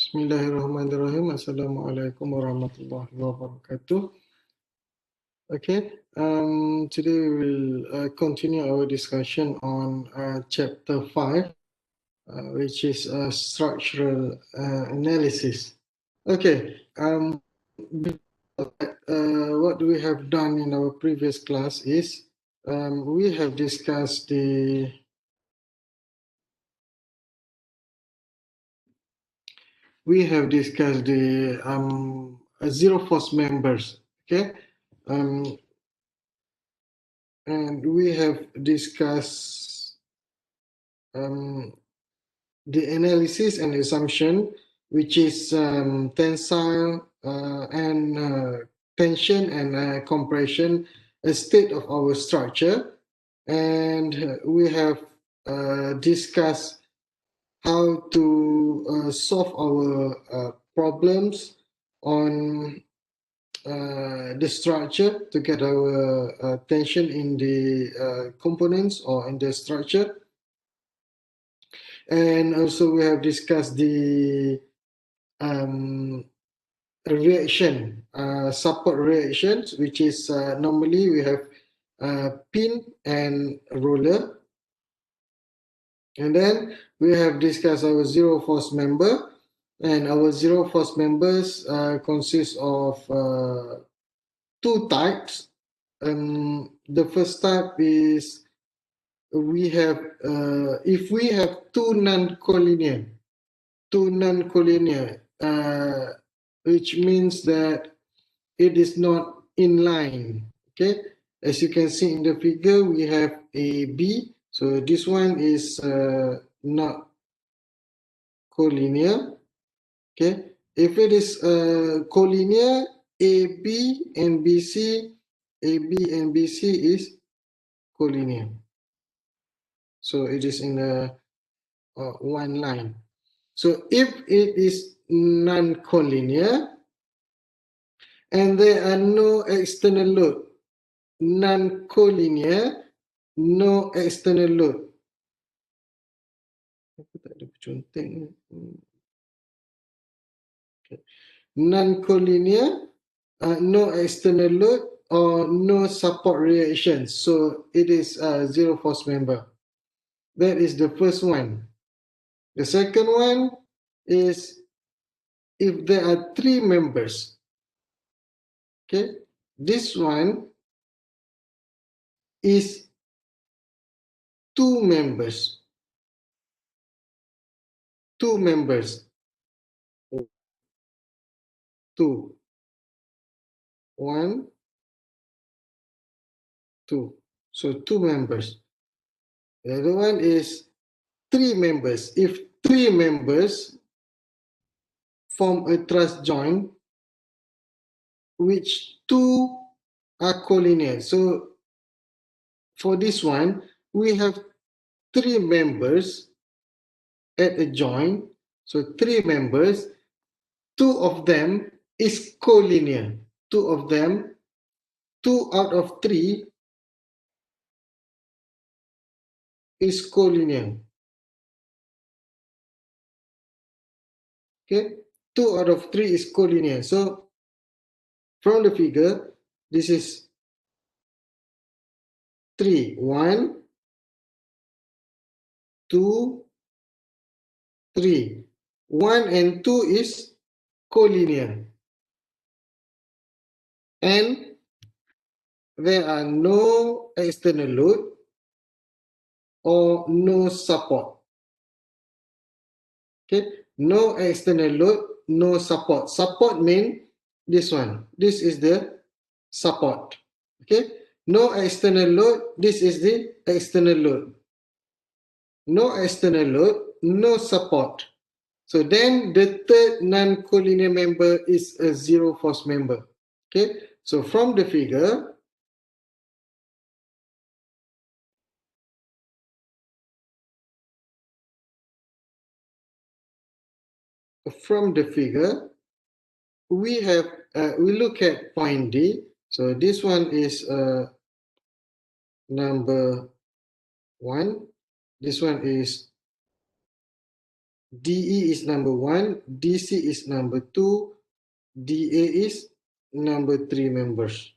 Bismillahirrahmanirrahim. Assalamualaikum warahmatullahi wabarakatuh. Okay, today we will continue our discussion on chapter 5, which is structural analysis. Okay, what we have done in our previous class is we have discussed the zero force members. Okay, and we have discussed the analysis and assumption, which is tensile and tension and compression, a state of our structure. And we have discussed how to solve our problems on the structure to get our tension in the components or in the structure. And also we have discussed the reaction, support reactions, which is normally we have pin and roller. And then we have discussed our zero force member, and our zero force members consist of two types. The first type is we have if we have two non-collinear, which means that it is not in line. Okay, as you can see in the figure, we have A, B. So this one is not collinear. Okay, if it is collinear, AB and BC, AB and BC is collinear. So it is in a one line. So if it is non-collinear and there are no external load, non-collinear, no external load. Non-collinear, no external load or no support reactions. So it is a zero force member. That is the first one. The second one is if there are three members. Okay, this one is two members. Two members. Two. One, two. So two members. The other one is three members. If three members form a truss joint, which two are collinear. So for this one, we have three members at a joint. So three members, two of them is collinear. Two of them, two out of three is collinear. Okay, two out of three is collinear. So from the figure, this is 3. 1, 2, 3. 1 and 2 is collinear. And there are no external load or no support. Okay, no external load, no support. Support means this one. This is the support. Okay, no external load. This is the external load. No external load, no support. So then the third non-collinear member is a zero force member. Okay, so from the figure, we have we look at point D. So this one is number 1. This one is DE is number 1, DC is number 2, DA is number 3 members.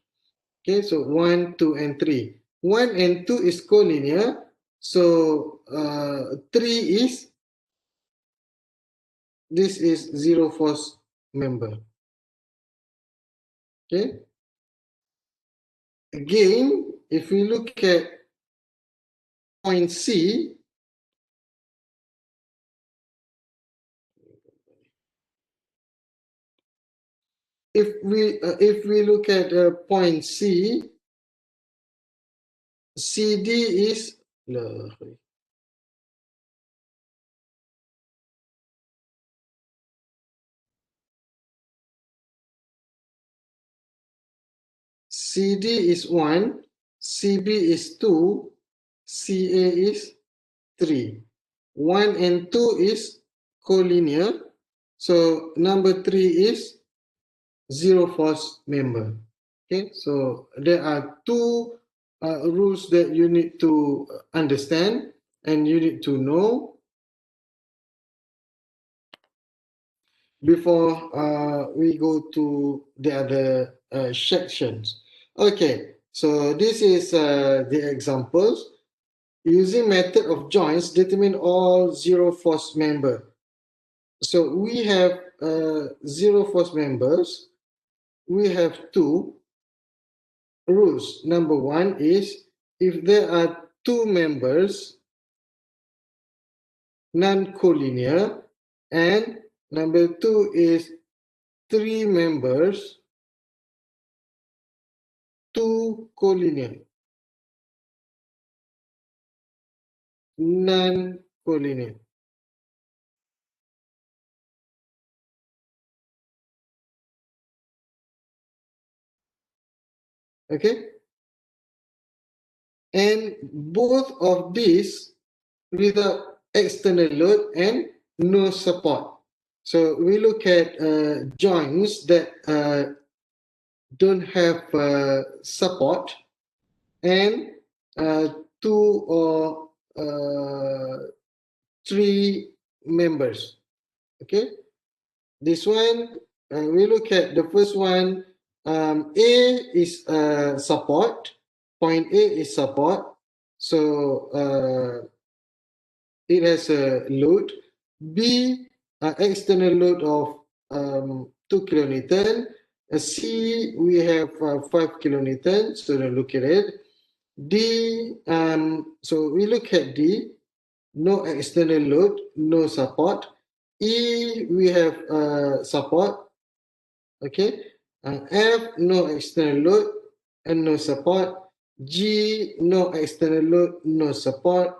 Okay, so 1, 2, and 3. 1 and 2 is collinear. So 3 is, this is zero force member. Okay. Again, if we look at point C, if we look at point C, CD is CD is 1, CB is 2, CA is 3. 1 and 2 is collinear. So number 3 is zero force member. Okay, so there are two rules that you need to understand and you need to know before we go to the other sections. Okay, so this is the examples. Using method of joints, determine all zero force member. So we have zero force members. We have two rules. Number 1 is if there are two members, non-collinear, and number 2 is 3 members, two collinear, non-collinear. Okay, and both of these without external load and no support. So we look at joints that don't have support and two or three members. Okay, this one we look at the first one. A is support. Point A is support. So it has a load. B, external load of 2 kilonewton. C, we have 5 kilonewton. So now look at it. D, so we look at D, no external load, no support. E, we have support. Okay. F, no external load and no support. G, no external load, no support.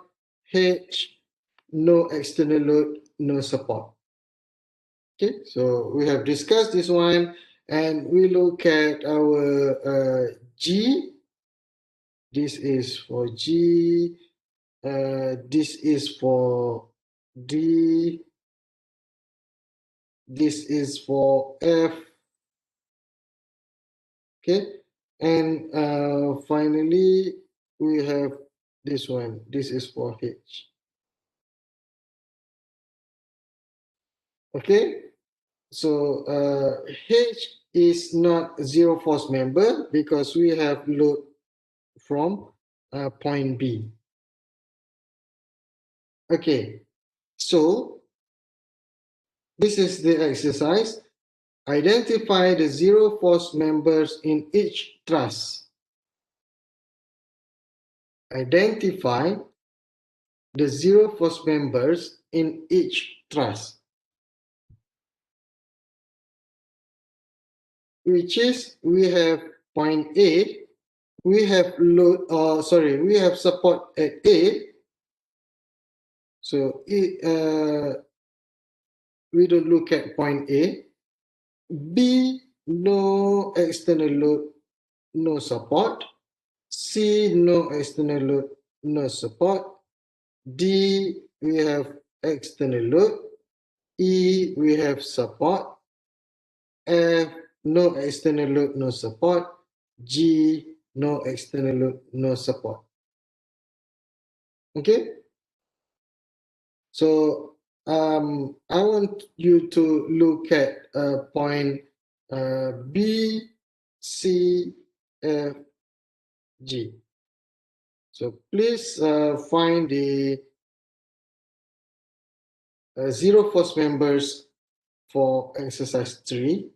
H, no external load, no support. Okay, so we have discussed this one and we look at our G. This is for G. This is for D. This is for F. Okay, and finally we have this one. This is for H. Okay, so H is not zero force member because we have load from point B. Okay, so this is the exercise. Identify the zero force members in each truss. Identify the zero force members in each truss, which is we have point A, we have load, we have support at A. So we don't look at point A. B, no external load, no support. C, no external load, no support. D, we have external load. E, we have support. F, no external load, no support. G, no external load, no support. Okay? So I want you to look at point B, C, F, G. So please find the zero force members for exercise 3.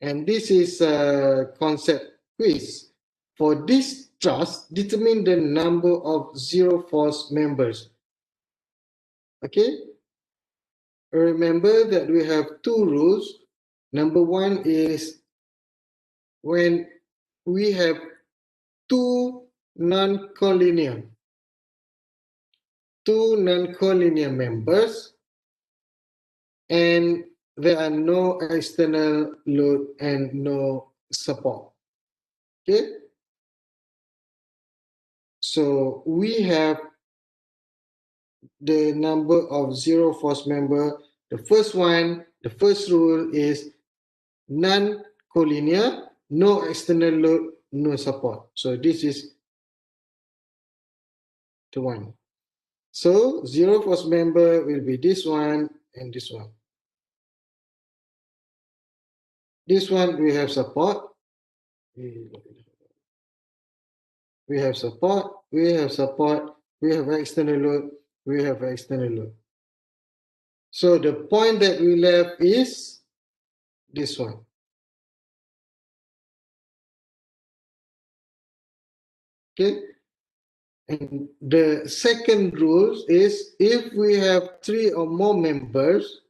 And this is a concept quiz. For this trust, determine the number of zero force members. Okay? Remember that we have two rules. Number one is when we have two non-collinear members and there are no external load and no support. Okay? So we have the number of zero force member. The first rule is non-collinear, no external load, no support. So this is the one. So zero force member will be this one and this one. This one we have support. We have support, we have support, we have external load, we have external load. So the point that we left is this one. Okay. And the second rule is if we have 3 or more members,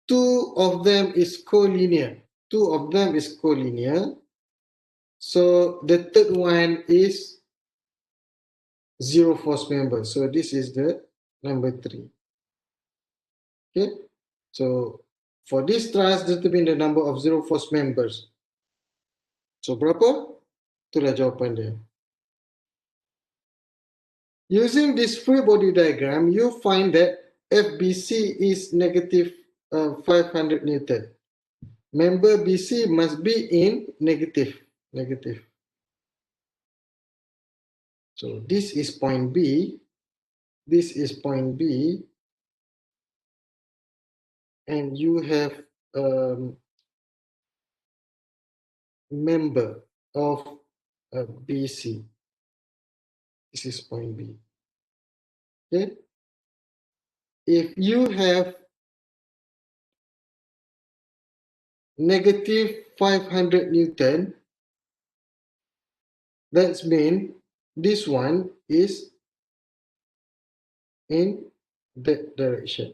2 of them is collinear. 2 of them is collinear. So the third one is zero force member. So this is the number 3. Okay. So for this trust, determine the number of zero force members. So berapa? Itulah jawapan dia. Using this free body diagram, you find that FBC is negative 500 Newton. Member BC must be in negative. So this is point B. This is point B. And you have member of BC. This is point B. Okay. If you have negative 500 Newton, that means this one is in that direction.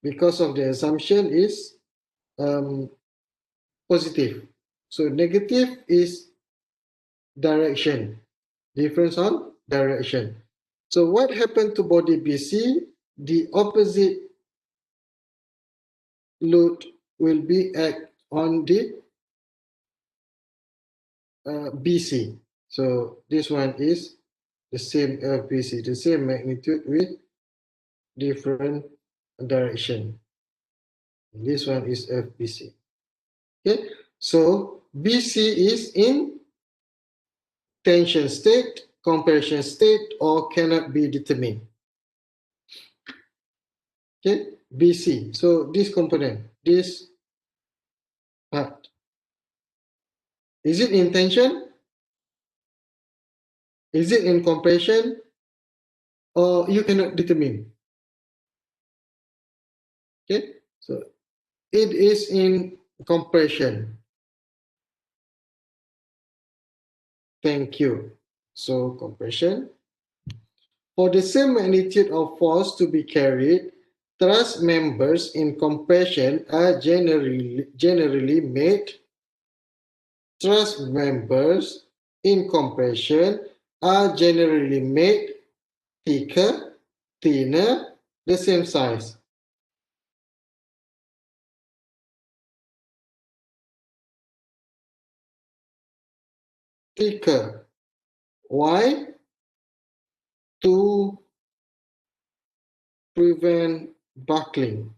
Because of the assumption is positive. So negative is direction, difference on direction. So what happened to body BC? The opposite load will be act on the BC. So this one is the same BC, the same magnitude with different direction. This one is FBC. Okay, so BC is in tension state, compression state, or cannot be determined. Okay, BC. So this component, this part, is it in tension? Is it in compression? Or you cannot determine? Okay, so it is in compression. Thank you. So compression. For the same magnitude of force to be carried, truss members in compression are generally made. Truss members in compression are generally made thicker, thinner, the same size. Thicker. Why? To prevent buckling.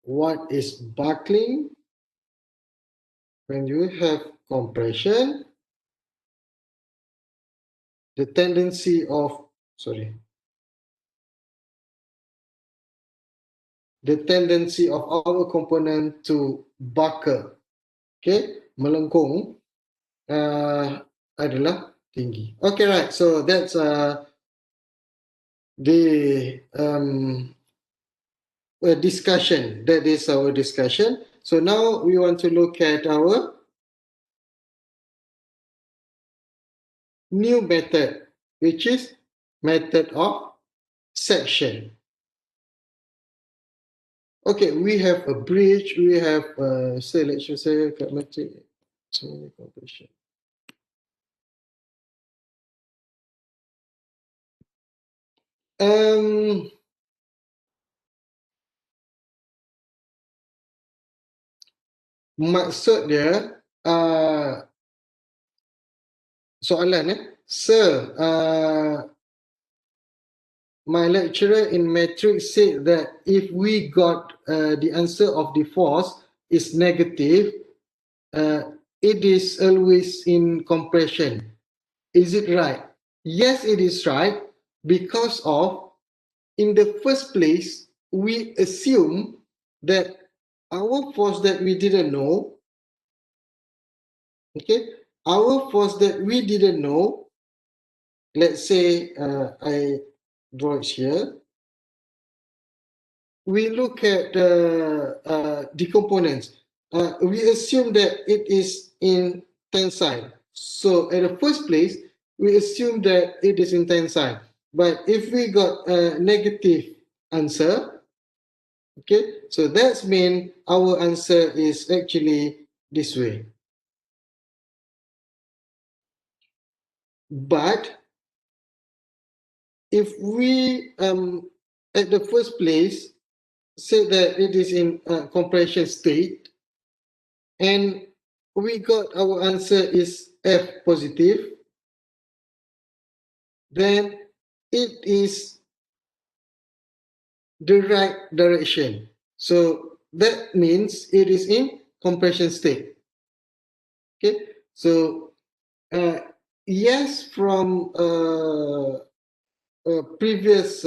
What is buckling? When you have compression, the tendency of, the tendency of our component to buckle, okay, melengkung, adalah tinggi. Okay, right. So that's the discussion. That is our discussion. So now we want to look at our new method, which is method of section. Okay, we have a bridge, we have selection, say, pragmatic, completion. Maksud dia, soalan Sir, my lecturer in matrix said that if we got the answer of the force is negative, it is always in compression. Is it right? Yes, it is right, because of, in the first place, we assume that our force that we didn't know, okay, our force that we didn't know, let's say I draw it here, we look at the components. We assume that it is in tensile. So at the first place, we assume that it is in tensile. But if we got a negative answer, okay, so that's mean our answer is actually this way. But if we at the first place say that it is in compression state, and we got our answer is F positive, then it is the right direction. So that means it is in compression state. Okay, so yes, from previous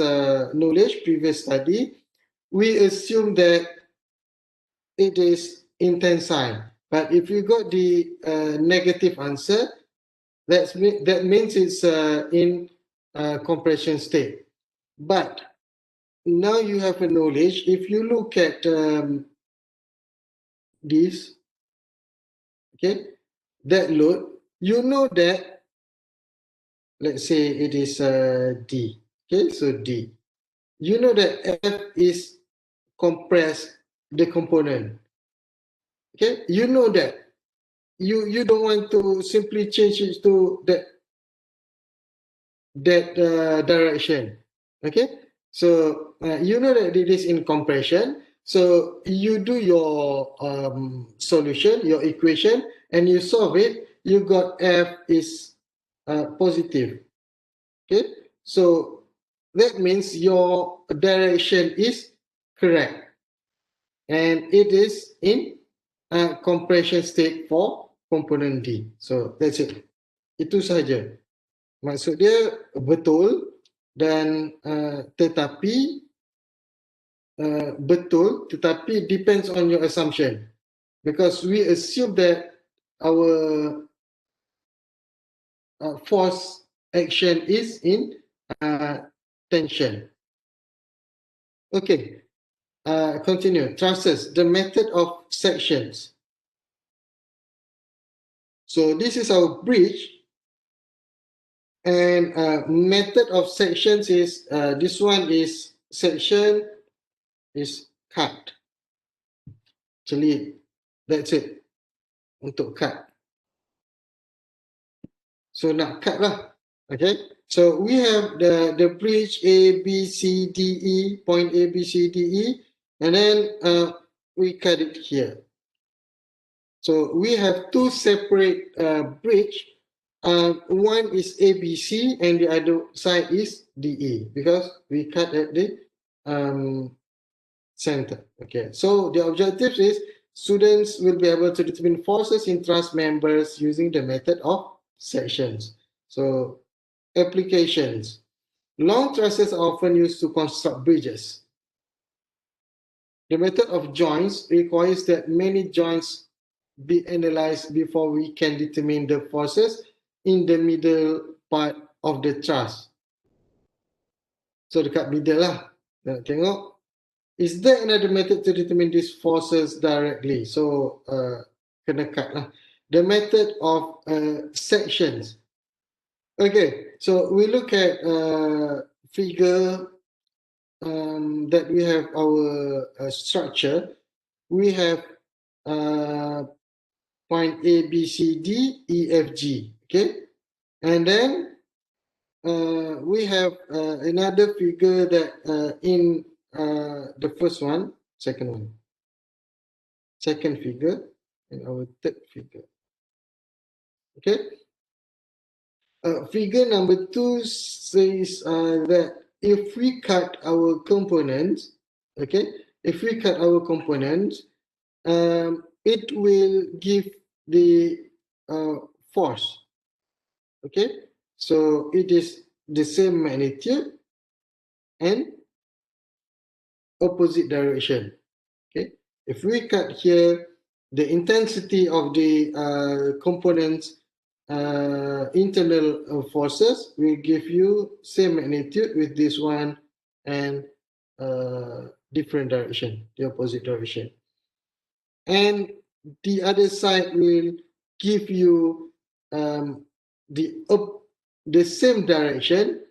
knowledge, previous study, we assume that it is in tensile. But if you got the negative answer, that means it's in compression state. But now you have a knowledge. If you look at this, okay, that load, you know that, let's say it is D. Okay, so D. You know that F is compressed the component. Okay, you know that. You don't want to simply change it to that direction. Okay, so you know that it is in compression, so you do your solution, your equation, and you solve it. You got F is positive. Okay, so that means your direction is correct, and it is in compression state for component D. So that's it. Itu sahaja. Maksud dia betul, dan tetapi betul, tetapi depends on your assumption, because we assume that our force action is in tension. Okay, continue. Trusses, the method of sections. So this is our bridge, and method of sections is this one is section is cut. Celit. That's it. Untuk cut. So nak cut lah. Okay. So we have the bridge A, B, C, D, E, point A, B, C, D, E, and then we cut it here. So we have two separate bridge. One is ABC and the other side is DE, because we cut at the center. Okay, so the objective is students will be able to determine forces in truss members using the method of sections. So applications. Long trusses are often used to construct bridges. The method of joints requires that many joints be analyzed before we can determine the forces in the middle part of the truss. So dekat middle lah. Nak tengok. Is there another method to determine these forces directly? So kena cut lah. The method of sections. Okay, so we look at figure that we have our structure. We have point A, B, C, D, E, F, G. Okay, and then we have another figure that in the second figure, and our third figure. Okay. Figure number 2 says that if we cut our components, okay, if we cut our components, it will give the force. Okay, so it is the same magnitude and opposite direction. Okay, if we cut here, the intensity of the components internal forces will give you same magnitude with this one and different direction, the opposite direction. And the other side will give you the same direction,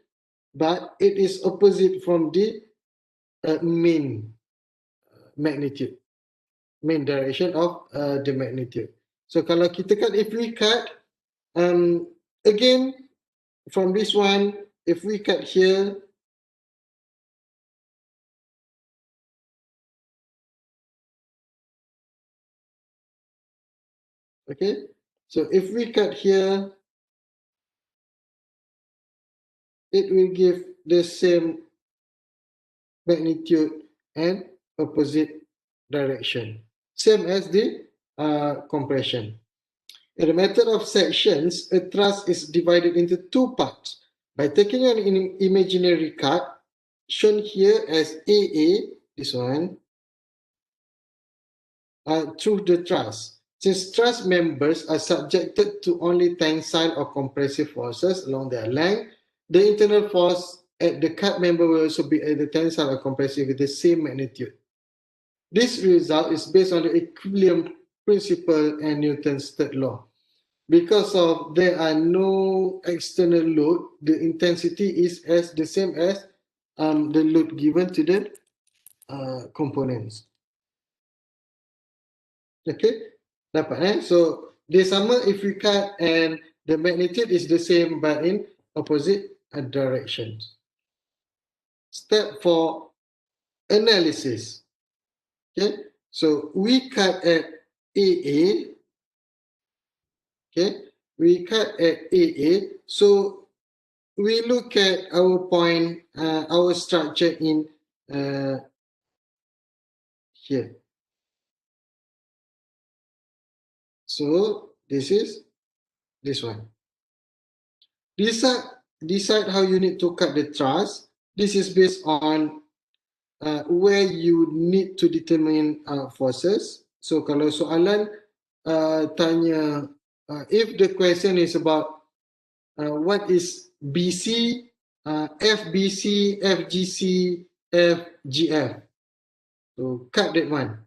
but it is opposite from the main magnitude, main direction of the magnitude. So kalau kita cut, if we cut, again, from this one, if we cut here, okay, so if we cut here, it will give the same magnitude and opposite direction, same as the compression. In the method of sections, a truss is divided into two parts. By taking an imaginary cut, shown here as AA, this one, through the truss. Since truss members are subjected to only tensile or compressive forces along their length, the internal force at the cut member will also be at the tensile or compressive with the same magnitude. This result is based on the equilibrium principle and Newton's third law. Because of there are no external load, the intensity is as the same as the load given to the components. Okay, dapat so they sama if we cut and the magnitude is the same but in opposite directions. Step 4, analysis. Okay, so we cut at AA. Okay, we cut at AA. So we look at our point, our structure in here. So this is this one. Decide how you need to cut the truss. This is based on where you need to determine forces. So kalau soalan tanya, if the question is about what is BC, FBC, FGC, FGF. So cut that one.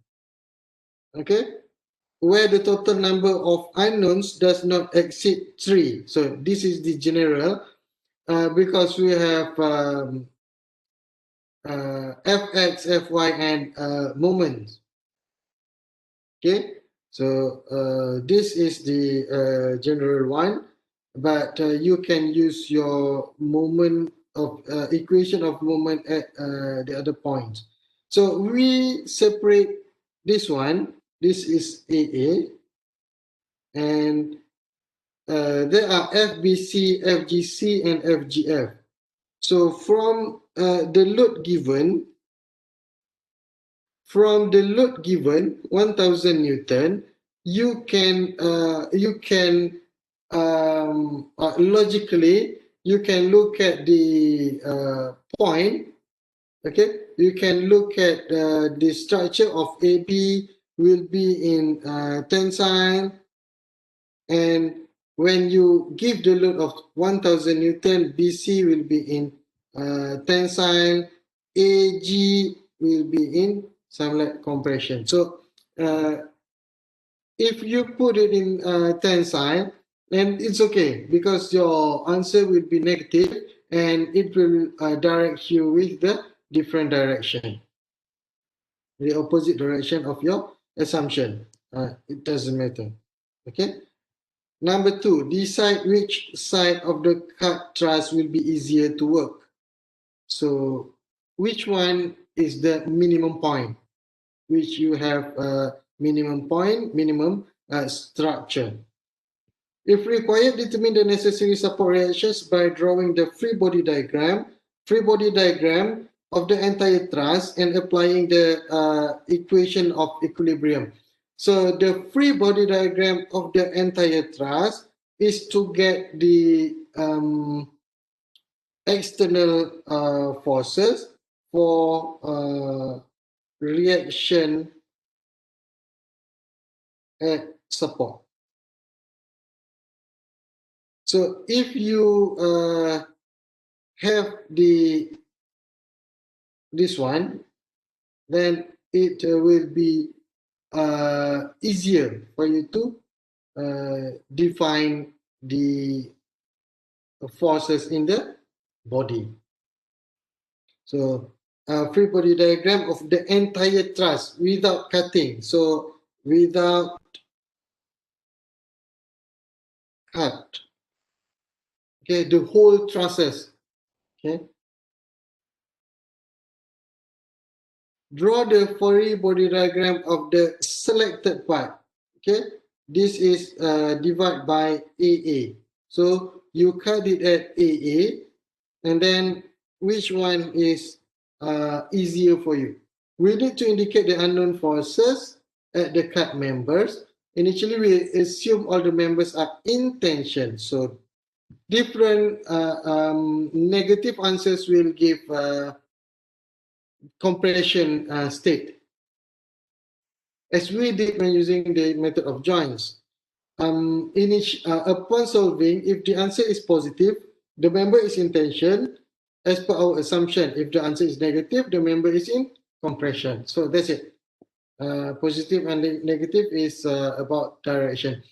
Okay. Where the total number of unknowns does not exceed 3. So this is the general because we have Fx, Fy and moments. Okay, so this is the general one, but you can use your moment of equation of moment at the other points. So we separate this one. This is AA, and there are FBC, FGC, and FGF. So from the load given, 1,000 Newton, you can logically you can look at the point. Okay, you can look at the structure of AB will be in tensile, and when you give the load of 1000 Newton, BC will be in tensile, AG will be in sunlight compression. So if you put it in tensile, then it's okay because your answer will be negative and it will direct you with the different direction, the opposite direction of your assumption. It doesn't matter. Okay. Number 2, decide which side of the cut truss will be easier to work. So which one is the minimum point, which you have a minimum point, minimum structure. If required, determine the necessary support reactions by drawing the free body diagram of the entire truss and applying the equation of equilibrium. So the free body diagram of the entire truss is to get the external forces for reaction at support. So if you have this one, then it will be easier for you to define the forces in the body. So free body diagram of the entire truss without cutting. So without cut. Okay, the whole trusses. Okay. Draw the free body diagram of the selected part. Okay, this is divided by AA. So you cut it at AA, and then which one is easier for you? We need to indicate the unknown forces at the cut members. Initially, we assume all the members are in tension. So different negative answers will give compression state, as we did when using the method of joints. Upon solving, if the answer is positive, the member is in tension as per our assumption. If the answer is negative, the member is in compression. So that's it. Positive and negative is about direction.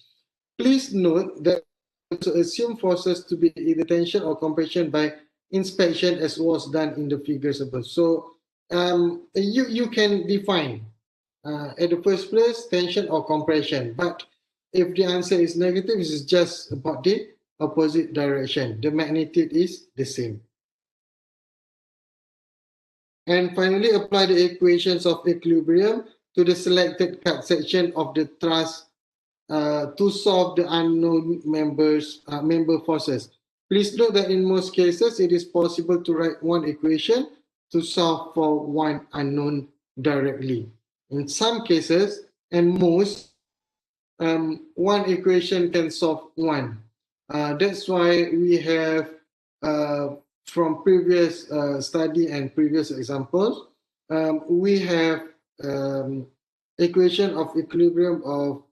Please note that to assume forces to be either tension or compression by inspection, as was done in the figures above. So you can define at the first place tension or compression, but if the answer is negative, it is just about the opposite direction. The magnitude is the same. And finally, apply the equations of equilibrium to the selected cut section of the truss to solve the unknown member forces. Please note that in most cases, it is possible to write one equation to solve for one unknown directly. In some cases, and most, one equation can solve one. That's why we have, from previous study and previous examples, we have equation of equilibrium of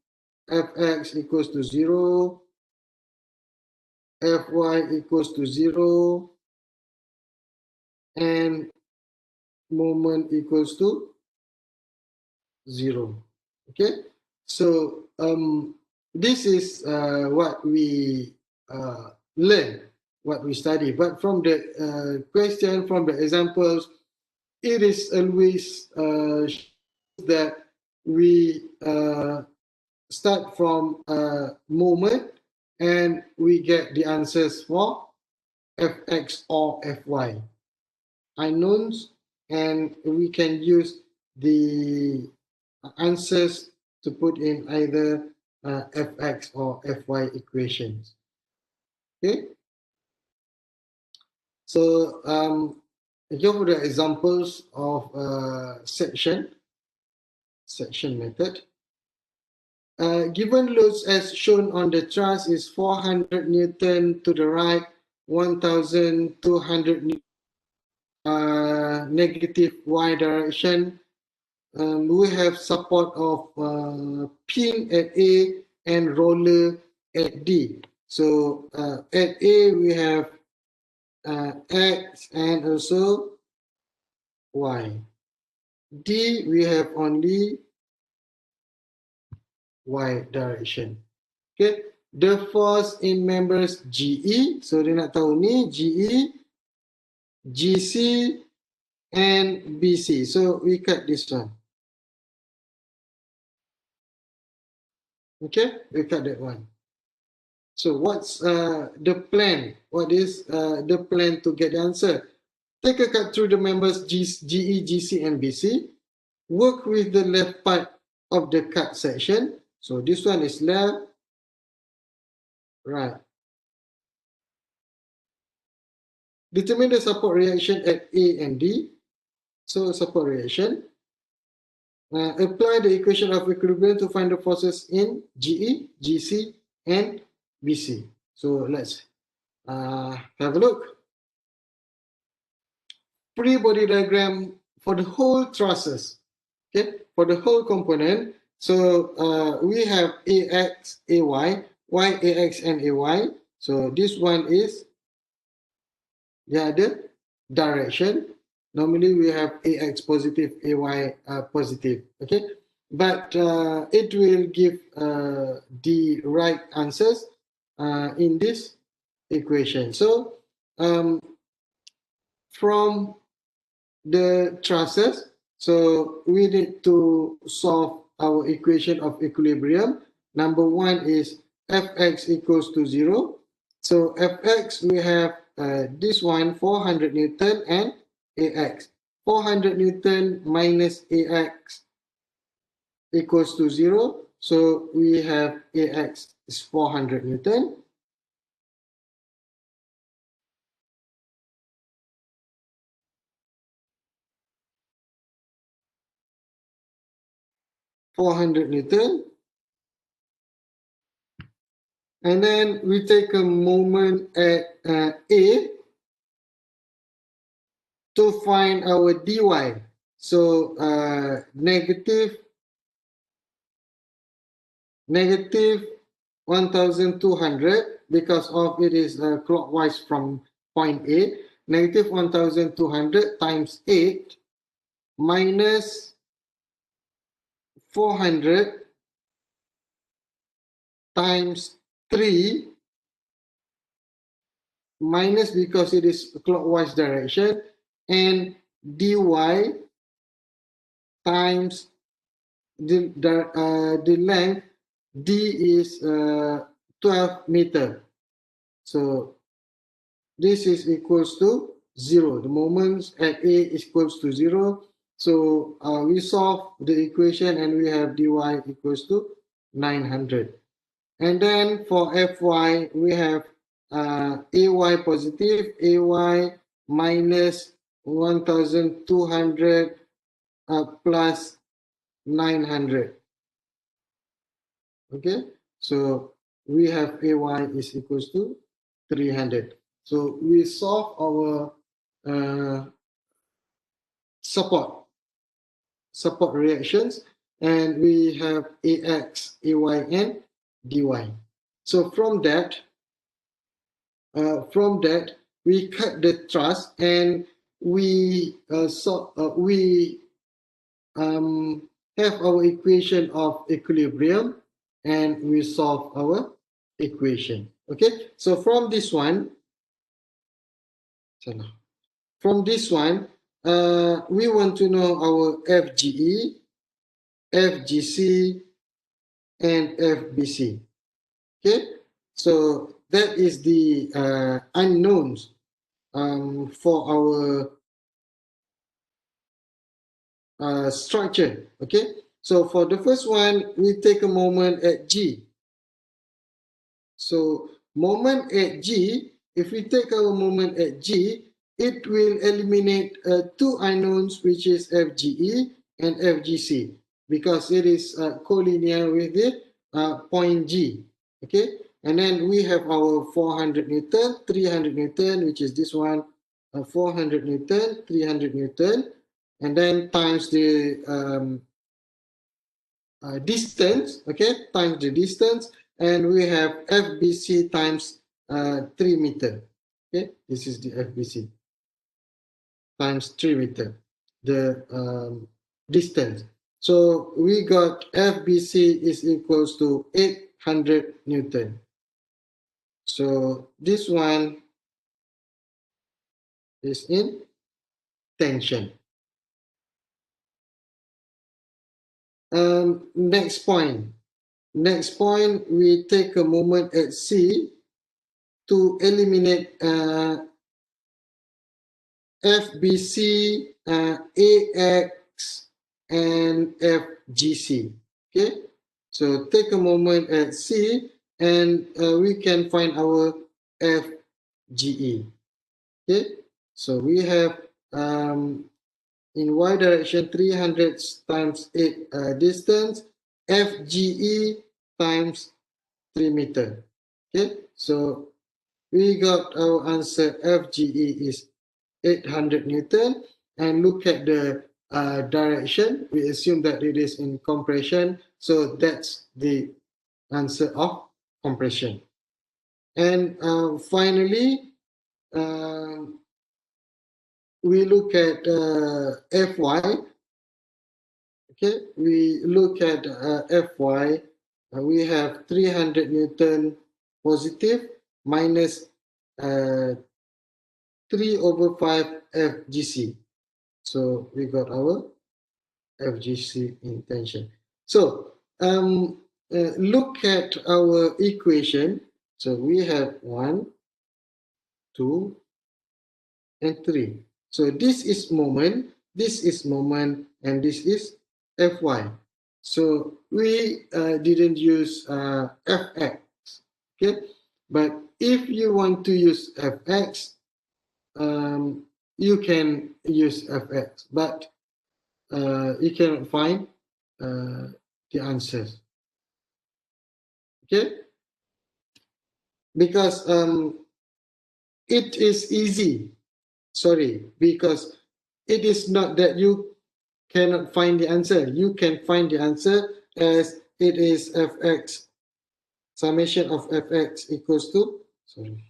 fx equals to 0, fy equals to 0, and moment equals to 0. Okay, so this is what we learn, what we study. But from the question, from the examples, it is always that we start from a moment and we get the answers for fx or fy unknowns, and we can use the answers to put in either fx or fy equations. Okay, so here are the examples of section method. Given loads as shown on the truss is 400 Newton to the right, 1200 negative y direction. We have support of pin at A and roller at D. So at A we have X and also Y. D we have only Y direction. Okay, the force in members GE. So dia nak tahu ni GE, GC and BC. So we cut this one. Okay, we cut that one. So what's the plan? What is the plan to get the answer? Take a cut through the members GE, GC and BC. Work with the left part of the cut section. So this one is left, right. Determine the support reaction at A and D. So support reaction. Apply the equation of equilibrium to find the forces in GE, GC, and BC. So let's have a look. Free body diagram for the whole trusses. Okay, for the whole component. So we have AX, AY, YAX, and AY. So this one is the other direction. Normally we have AX positive, AY positive. Okay, but it will give the right answers in this equation. So from the trusses, so we need to solve our equation of equilibrium. Number one is Fx equals to 0. So Fx we have this one 400 Newton and Ax. 400 Newton minus Ax equals to 0. So we have Ax is 400 Newton. Newton. And then we take a moment at A to find our dy. So negative 1200 because of it is clockwise from point A. Negative 1200 times 8 minus 400 times 3 minus because it is clockwise direction and dy times the length d is 12 meter. So this is equals to 0. The moments at A is equals to 0. So we solve the equation and we have dy equals to 900. And then for Fy, we have Ay positive, Ay minus 1200 plus 900. Okay, so we have Ay is equals to 300. So we solve our support reactions and we have Ax, Ay and dy. So from that we cut the truss and we have our equation of equilibrium and we solve our equation. Okay, so from this one we want to know our FGE, FGC and FBC. Okay, so that is the unknowns for our structure. Okay, so for the first one, we take a moment at G. So moment at G, if we take our moment at G, it will eliminate two unknowns, which is FGE and FGC, because it is collinear with the point G. Okay, And then we have our 400 Newton, 300 Newton, which is this one, 400 Newton, 300 Newton, and then times the distance, okay, times the distance, and we have FBC times 3 meter. Okay, this is the FBC times 3 meter, the distance. So we got FBC is equals to 800 Newton. So this one is in tension. Next point. Next point, we take a moment at C to eliminate FBC, AX, and FGC. Okay, so take a moment at C and we can find our FGE. Okay, so we have in y direction 300 times 8 distance, FGE times 3 meter. Okay, so we got our answer. FGE is 800 Newton, and look at the direction. We assume that it is in compression, so that's the answer of compression. And finally, we look at Fy. Okay, we look at Fy. We have 300 Newton positive minus 3/5 FGC. So we got our FGC in tension. So look at our equation. So we have 1, 2, and 3. So this is moment, and this is Fy. So we didn't use Fx. Okay, but if you want to use Fx, you can use Fx, but you cannot find the answers. Okay, because it is easy. Sorry, because it is not that you cannot find the answer. You can find the answer as it is Fx. Summation of Fx equals to, sorry.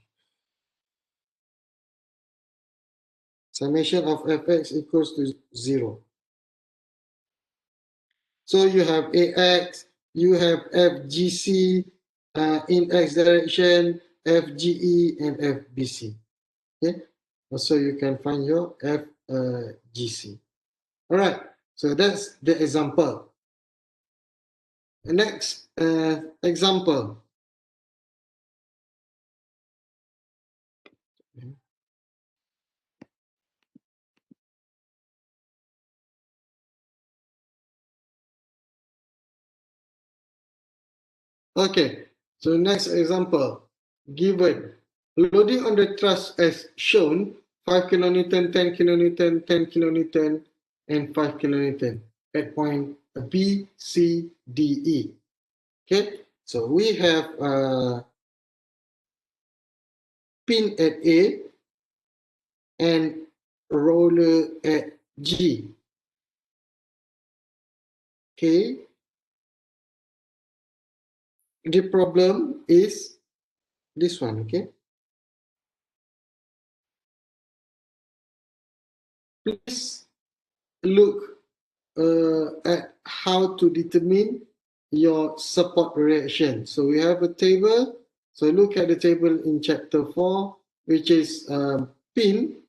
Summation of Fx equals to 0. So you have Ax, you have FGC in X direction, FGE, and FBC. Okay, so you can find your FGC. All right, so that's the example. The next example. Okay, so next example. Given loading on the truss as shown, 5 kilonewton, 10 kilonewton, 10 kilonewton, and 5 kilonewton at point B, C, D, E. Okay, so we have a pin at A and roller at G. Okay, the problem is this one. Okay, please look at how to determine your support reaction. So we have a table. So look at the table in chapter 4, which is pin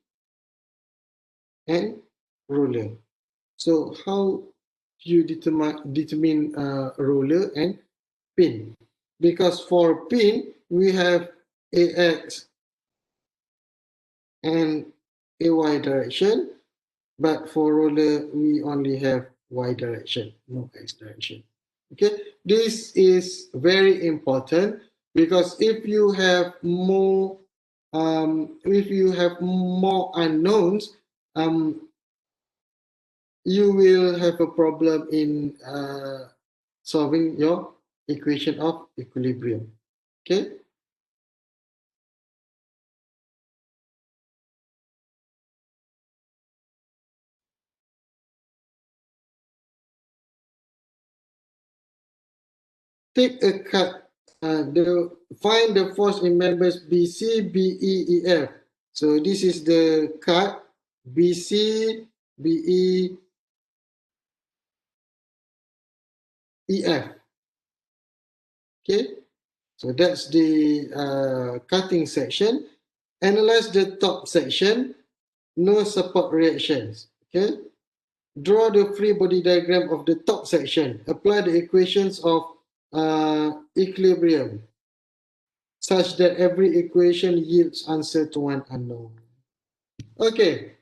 and roller. So how do you determine roller and pin? Because for pin, we have AX and AY direction, but for roller, we only have Y direction, no X direction. Okay, this is very important because if you have more unknowns, you will have a problem in solving your equation of equilibrium. Okay. Take a card. Find the force in members BC, BE, EF. So this is the card BC, BE, EF. Okay, so that's the cutting section. Analyze the top section. No support reactions. Okay, draw the free body diagram of the top section. Apply the equations of equilibrium such that every equation yields answer to one unknown. Okay,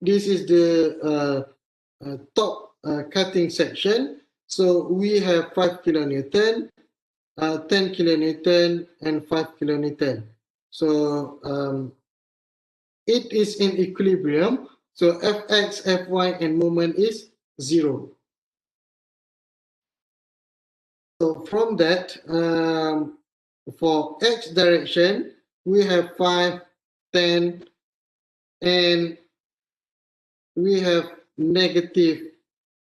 this is the top cutting section. So we have 5 kilonewton, 10 kilonewton, and 5 kilonewton. So it is in equilibrium. So Fx, Fy, and moment is 0. So from that, for x direction, we have 5, 10, and we have negative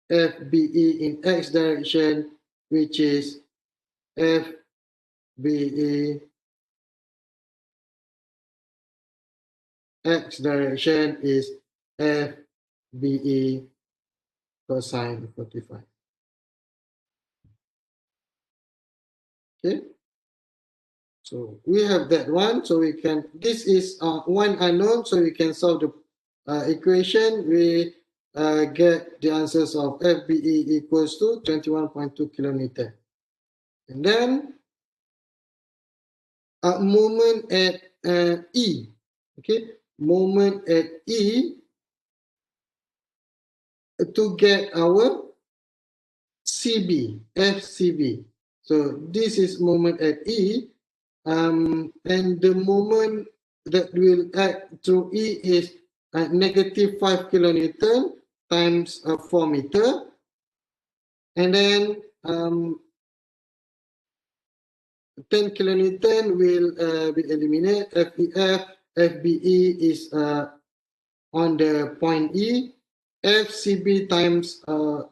FBE in x direction, which is FBE x direction is FBE cosine 45. Okay, so we have that one. So we can, this is one unknown, so we can solve the equation. We get the answers of FBE equals to 21.2 kilonewton. And then moment at E. Okay, moment at E to get our CB, FCB. So this is moment at E, and the moment that will act through E is negative 5 kilonewton times 4 meter, and then 10 kilonewton will be eliminated. FEF, FBE is on the point E, FCB times 4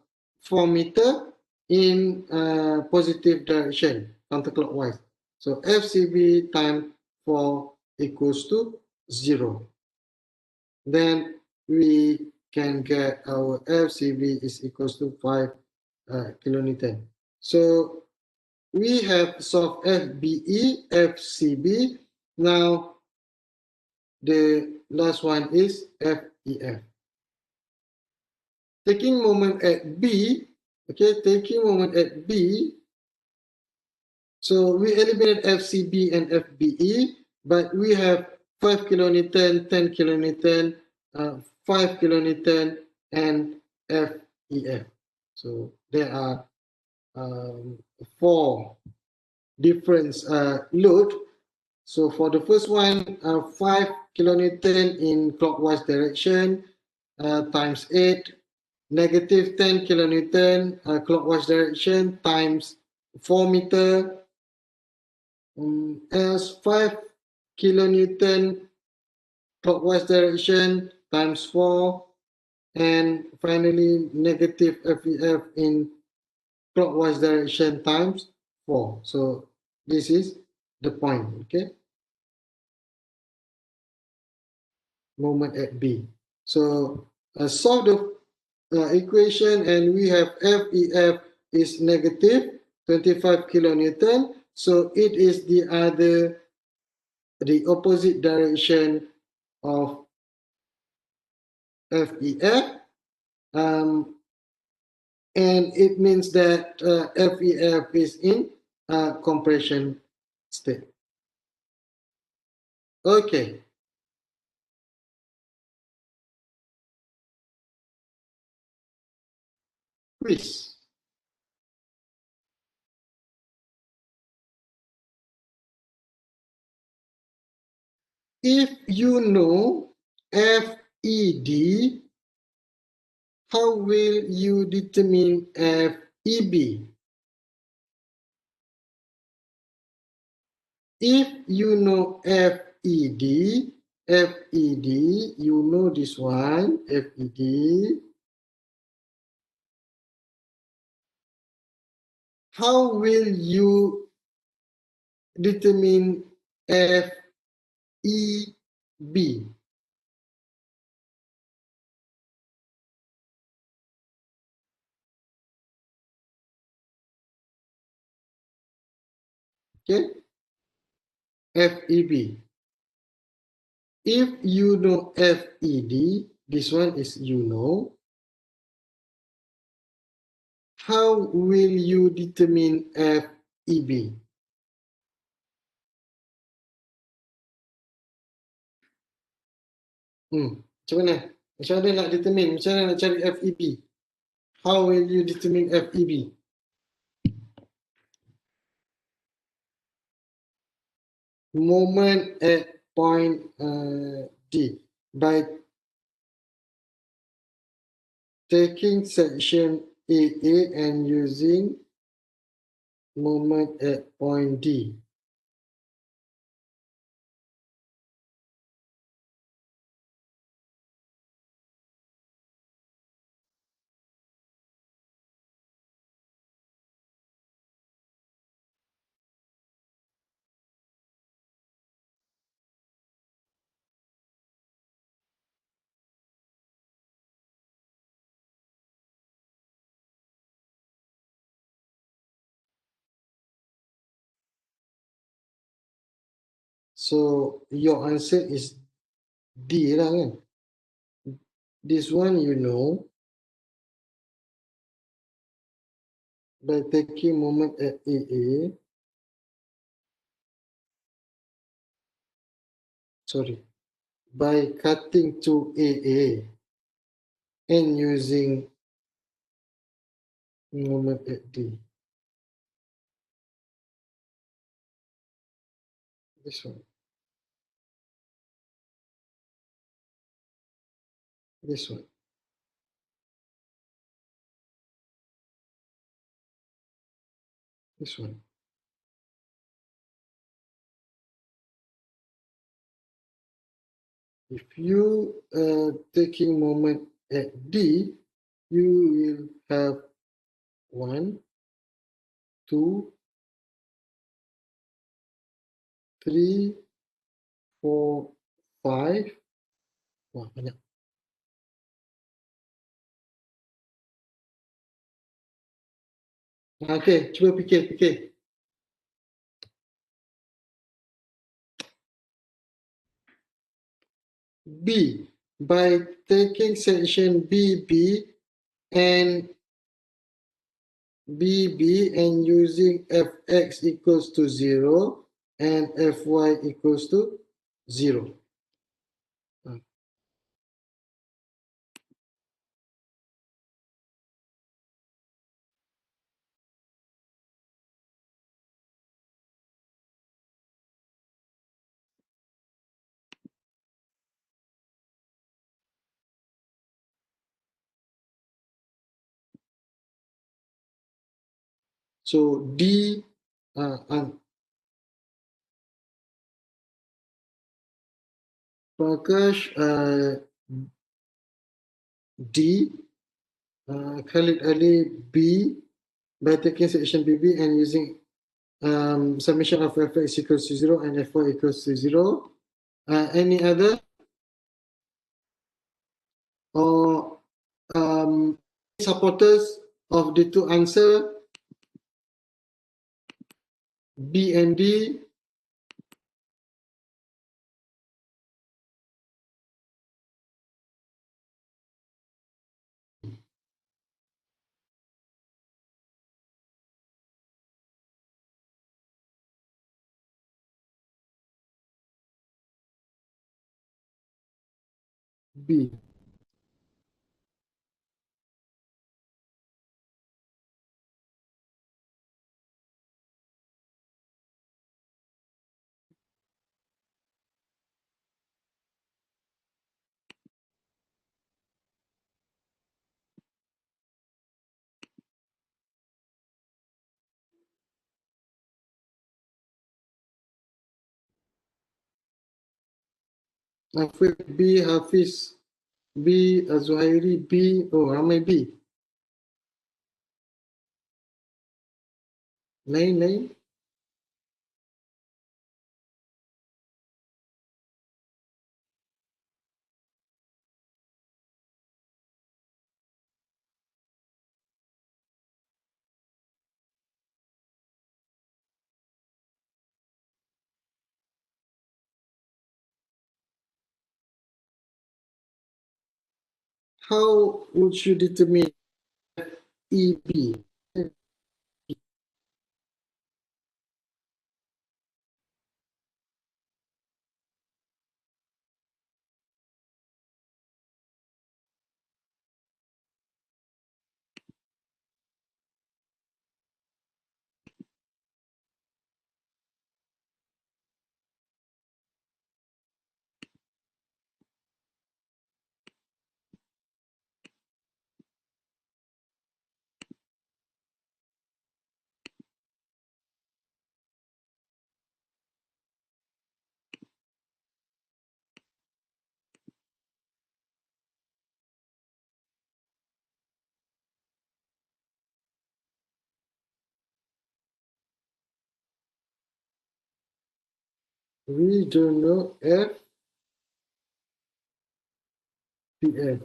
meter in positive direction, counterclockwise. So FCB times 4 equals to 0. Then we can get our FCB is equals to 5 kilonewton. So we have solved FBE, FCB. Now the last one is FEF. Taking moment at B, okay, taking moment at B, so we eliminate FCB and FBE, but we have 5 kilonewton, 10 kilonewton, 5 kilonewton, and FEF. So there are 4 different load. So for the first one, 5 kilonewton in clockwise direction times 8, negative 10 kilonewton clockwise direction times 4 meter, as 5 kilonewton clockwise direction times 4, and finally negative FEF in clockwise direction times 4. So this is the point, okay? Moment at B. So solve the equation, and we have FEF is negative 25 kilonewton. So it is the opposite direction of FEF. And it means that FEF is in compression state. Okay. Quiz. If you know FED, how will you determine FEB? If you know FED, you know this one, FED. How will you determine FEB? Okay, FEB. If you know FED, this one is you know. How will you determine FEB? Macam mana? Macam mana nak determine? Macam mana nak cari FEB? How will you determine FEB? Moment at point D. By taking section AA and using moment at point D. So your answer is D lah kan? This one you know by taking moment at AA. Sorry. By cutting to AA and using moment at D. This one. This one. This one. If you taking moment at D, you will have 1, 2, 3, 4, 5. Wah, banyak. Okay, cuba fikir. B. By taking section BB and using fx equals to 0 and fy equals to 0. So D, Prakash, D, Khalid Ali, B, by taking section BB and using summation of fx equals to 0 and fy equals to 0. Any other? Or supporters of the two answer, B and D? B. Afiq B, Hafiz B, Zuhairi B. Oh, ramai B. Lain. How would you determine EB? We don't know F, PF.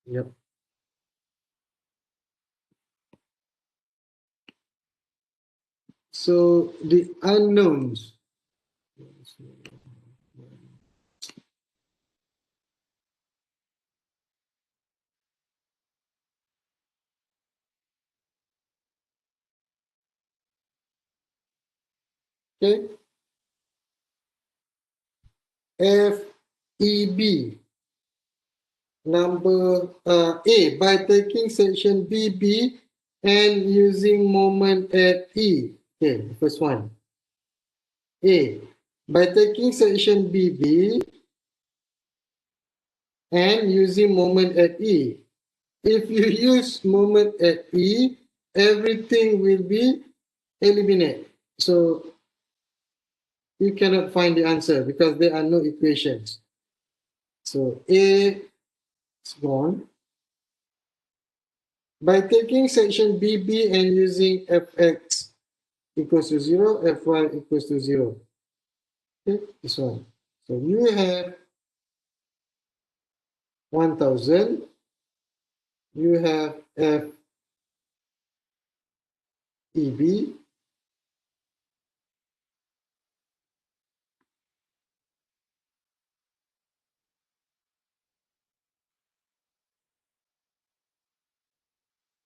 Yep. So the unknowns. Okay. FEB. Number A, by taking section BB and using moment at E. Okay, first one. A, by taking section BB and using moment at E. If you use moment at E, everything will be eliminated. So you cannot find the answer because there are no equations. So A is gone. By taking section BB and using Fx equals to 0, Fy equals to 0. Okay, this one. So you have 1000, you have FEB,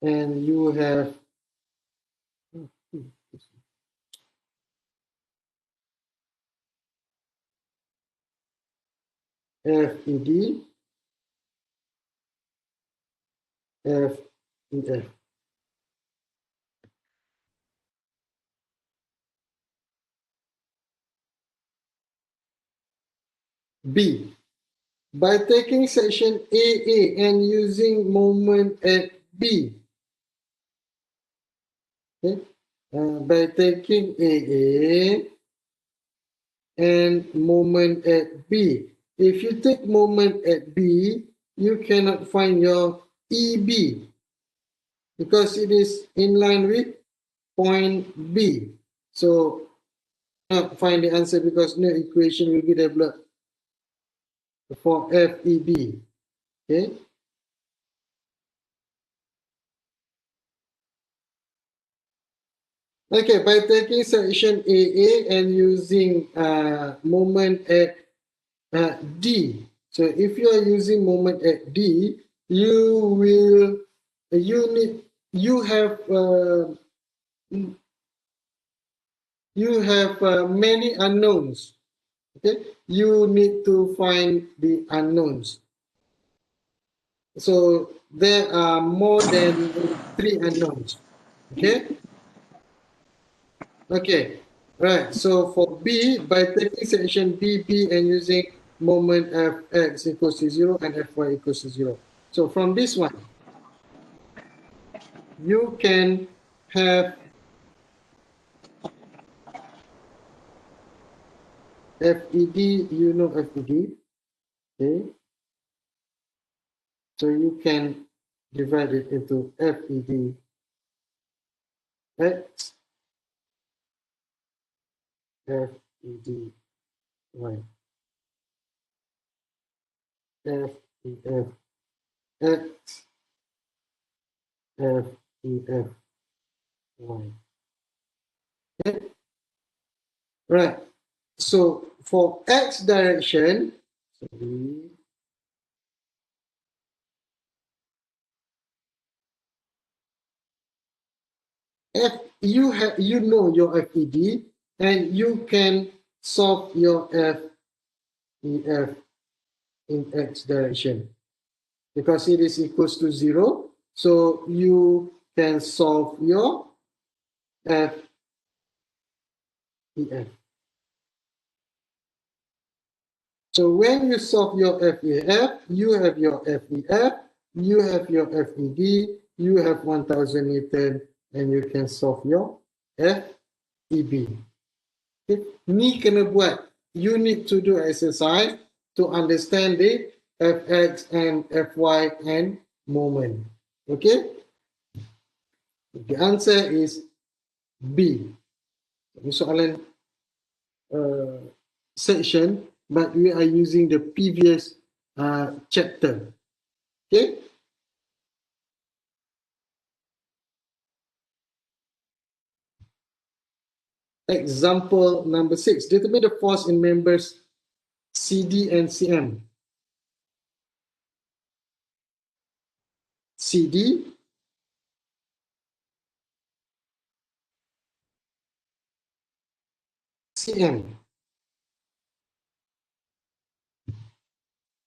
and you have FED, FEF. B. By taking section AA and using moment at B. Okay. By taking AA and moment at B. If you take moment at B, you cannot find your EB because it is in line with point B. So not find the answer because no equation will be developed for FEB. Okay. Okay, by taking section AA and using moment at D. So if you are using moment at D, you have many unknowns. Okay, you need to find the unknowns. So there are more than 3 unknowns. Okay. Okay. Right. So for B, by taking section BB and using moment Fx equals to 0 and Fy equals to 0. So from this one, you can have FED, you know FED, okay? So you can divide it into FED X, FED Y, FEF X, FEF Y. Okay? Right. So for X direction, F, you know your FED and you can solve your FEF in X direction because it is equals to 0. So you can solve your FEF. So when you solve your FEF, you have your FEF, you have your FED, you have 1000 Newton, and you can solve your FEB. Okay. Ni kena buat. You need to do exercise to understand the Fx and Fy and moment. Okay? The answer is B. Ini soalan section, but we are using the previous chapter. Okay? Example number 6. Determine the force in members CD and CM. CD, CM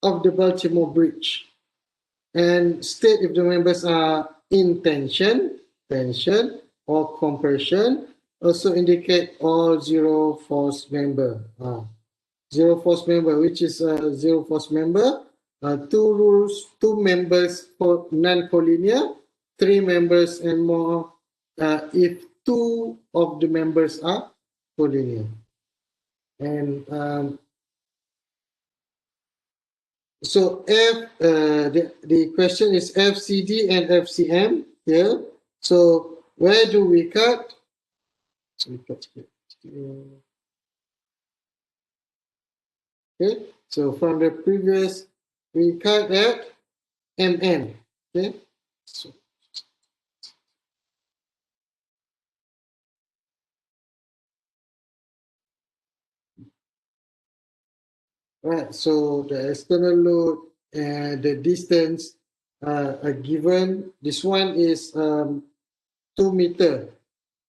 of the Baltimore Bridge. And state if the members are in tension, or compression. Also indicate all zero force member. Zero force member, which is a zero force member. Two rules, two members for non-collinear, three members and more if two of the members are collinear. And so the question is FCD and FCM here. So where do we cut? So we cut here. Okay, so from the previous, we cut at MN. Okay, so right, so the external load and the distance are given. This one is 2 meter.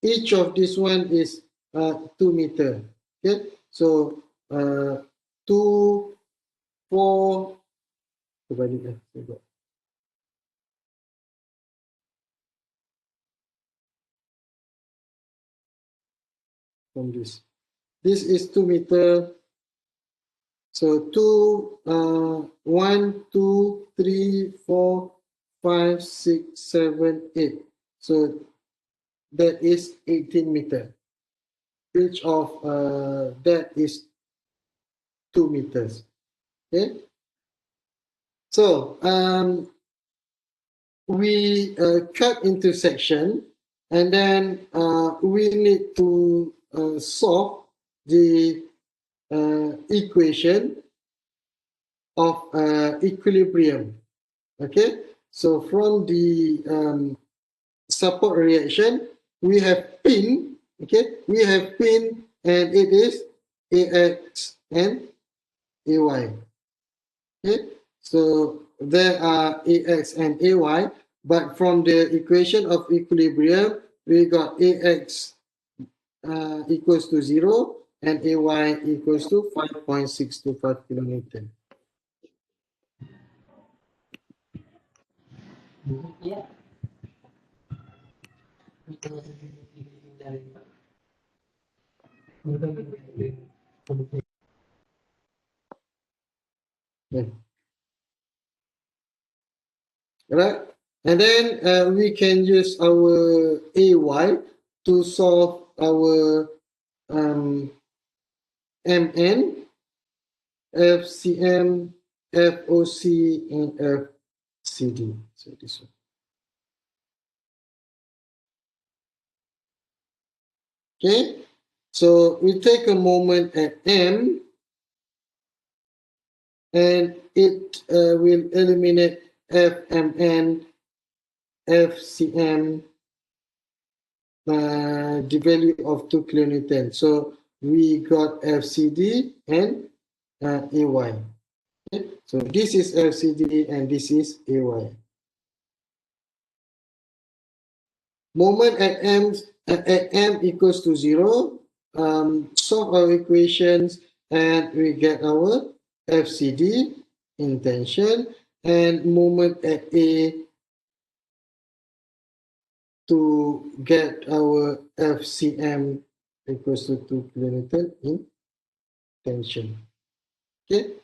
Each of this one is 2 meter. Okay, so 2, 4, kebalik from this. This is 2 meter. So 1, 2, 3, 4, 5, 6, 7, 8. So that is 18 meter. Each of that is 2 meters. Okay. So we cut into section, and then we need to solve the equation of equilibrium. Okay, so from the support reaction, we have pin. Okay, we have pin, and it is AX and AY. Okay, so there are AX and AY, but from the equation of equilibrium, we got AX equals to 0 and AY equals to 5.625 kilonewton. Yeah. Okay. Right, and then we can use our AY to solve our FMN, FCM, FOC, and FCD. So this one. Okay, so we take a moment at M, and it will eliminate FMN, FCM, the value of 2 kilonewton. So we got FCD and AY. Okay? So this is FCD and this is AY. Moment at M equals to 0. Solve our equations and we get our FCD in tension, and moment at A to get our FCM equals to 2 kilonewton in tension. Okay,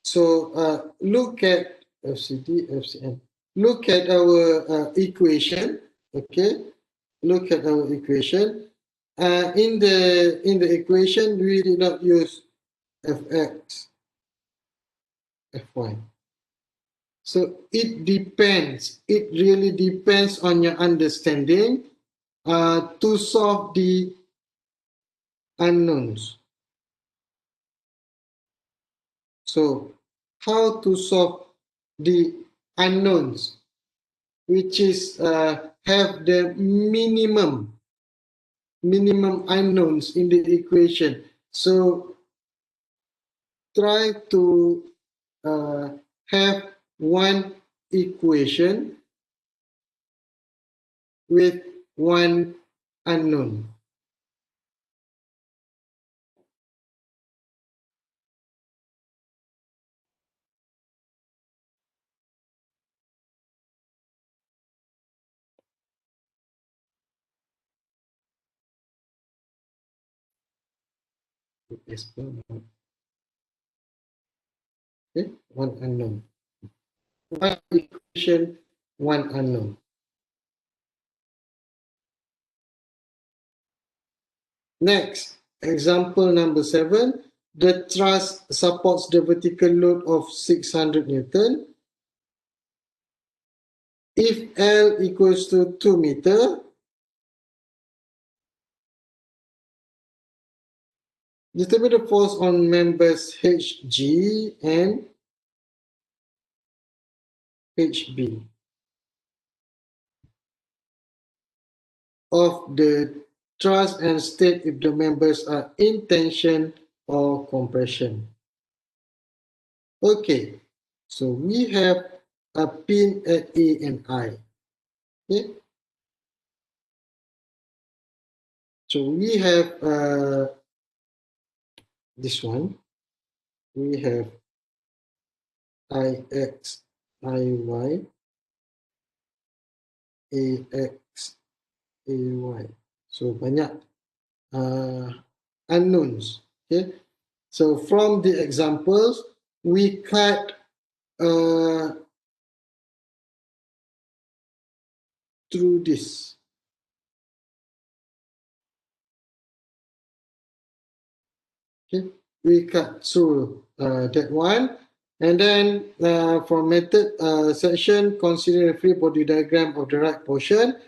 so look at FCD, FCM. Look at our equation. Okay, look at our equation. In the equation, we did not use fx, fy. So it depends. It really depends on your understanding to solve the unknowns. So how to solve the unknowns, which is have the minimum unknowns in the equation. So try to have one equation with one unknown. Okay, one unknown. One equation, one unknown. Next, example number 7. The truss supports the vertical load of 600 Newton. If L equals to 2 meter, determine the force on members HG and HB of the truss and state if the members are in tension or compression. Okay, so we have a pin at A and I. Okay, so we have this one. We have IX, IY, AX, AY. So banyak unknowns. Okay, so from the examples, we cut through this. Okay, we cut through that one, and then for method section, consider the free body diagram of the right portion,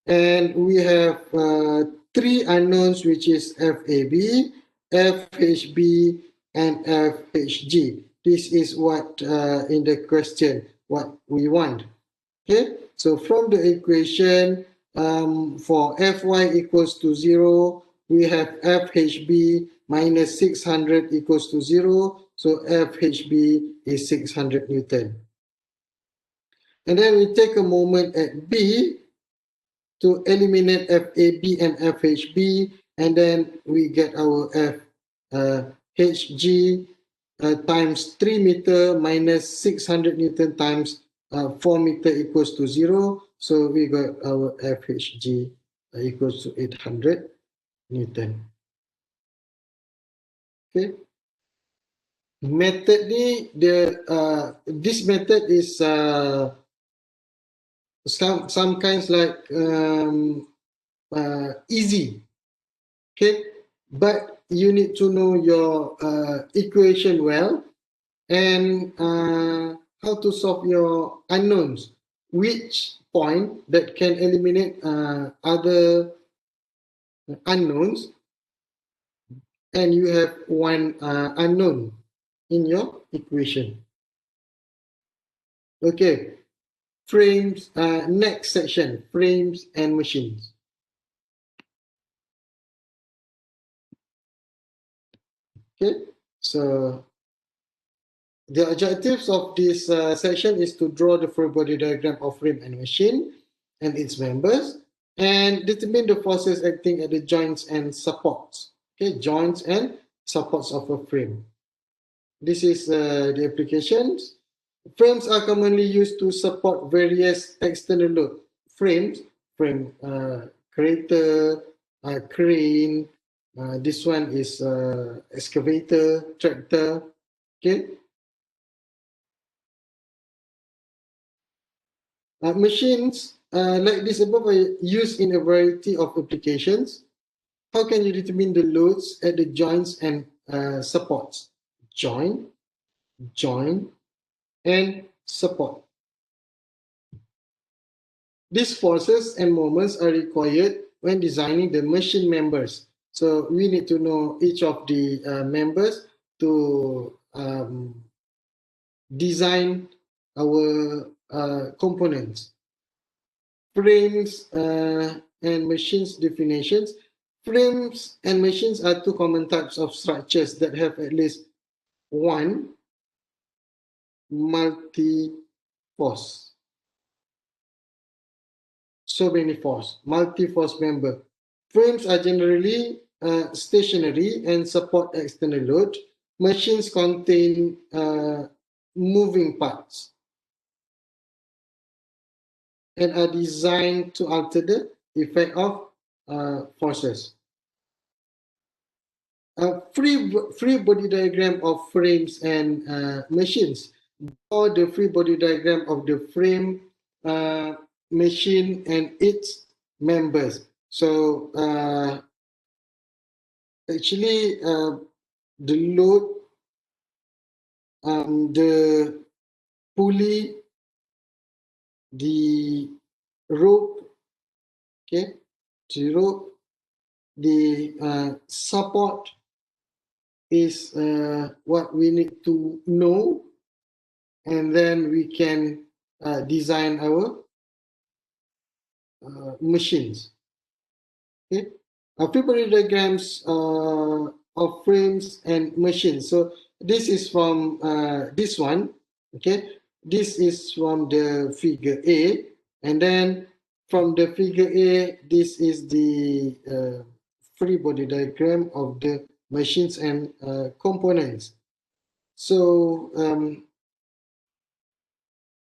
and we have 3 unknowns, which is FAB, FHB, and FHG. This is what in the question what we want. Okay, so from the equation for Fy equals to 0, we have FHB minus 600 equals to 0. So FHB is 600 Newton. And then we take a moment at B to eliminate FAB and FHB, and then we get our FHG times 3 meter minus 600 Newton times 4 meter equals to 0. So we got our FHG equals to 800 Newton. Okay. Method ni, this method is some kinds like easy. Okay, but you need to know your equation well, and how to solve your unknowns, which point that can eliminate other unknowns, and you have one unknown in your equation. Okay, frames, next section, frames and machines. Okay, so the objectives of this section is to draw the free body diagram of frame and machine and its members, and determine the forces acting at the joints and supports. Okay, joints and supports of a frame. This is the applications. Frames are commonly used to support various external load. Frames, frame crater, crane. This one is excavator, tractor. Okay. Machines like this above are used in a variety of applications. How can you determine the loads at the joints and supports? Join, join, and support. These forces and moments are required when designing the machine members. So we need to know each of the members to design our components. Frames and machines definitions. Frames and machines are two common types of structures that have at least one multi-force. So many force, multi-force member. Frames are generally stationary and support external load. Machines contain moving parts and are designed to alter the effect of forces. Free body diagram of frames and machines. Or the free body diagram of the frame, machine, and its members. So actually, the load, the pulley, the rope, okay, the rope, the support is what we need to know, and then we can design our machines. Okay, free body diagrams of frames and machines. So this is from this one. Okay, this is from the figure A, and then from the figure A, this is the free body diagram of the machines and components. So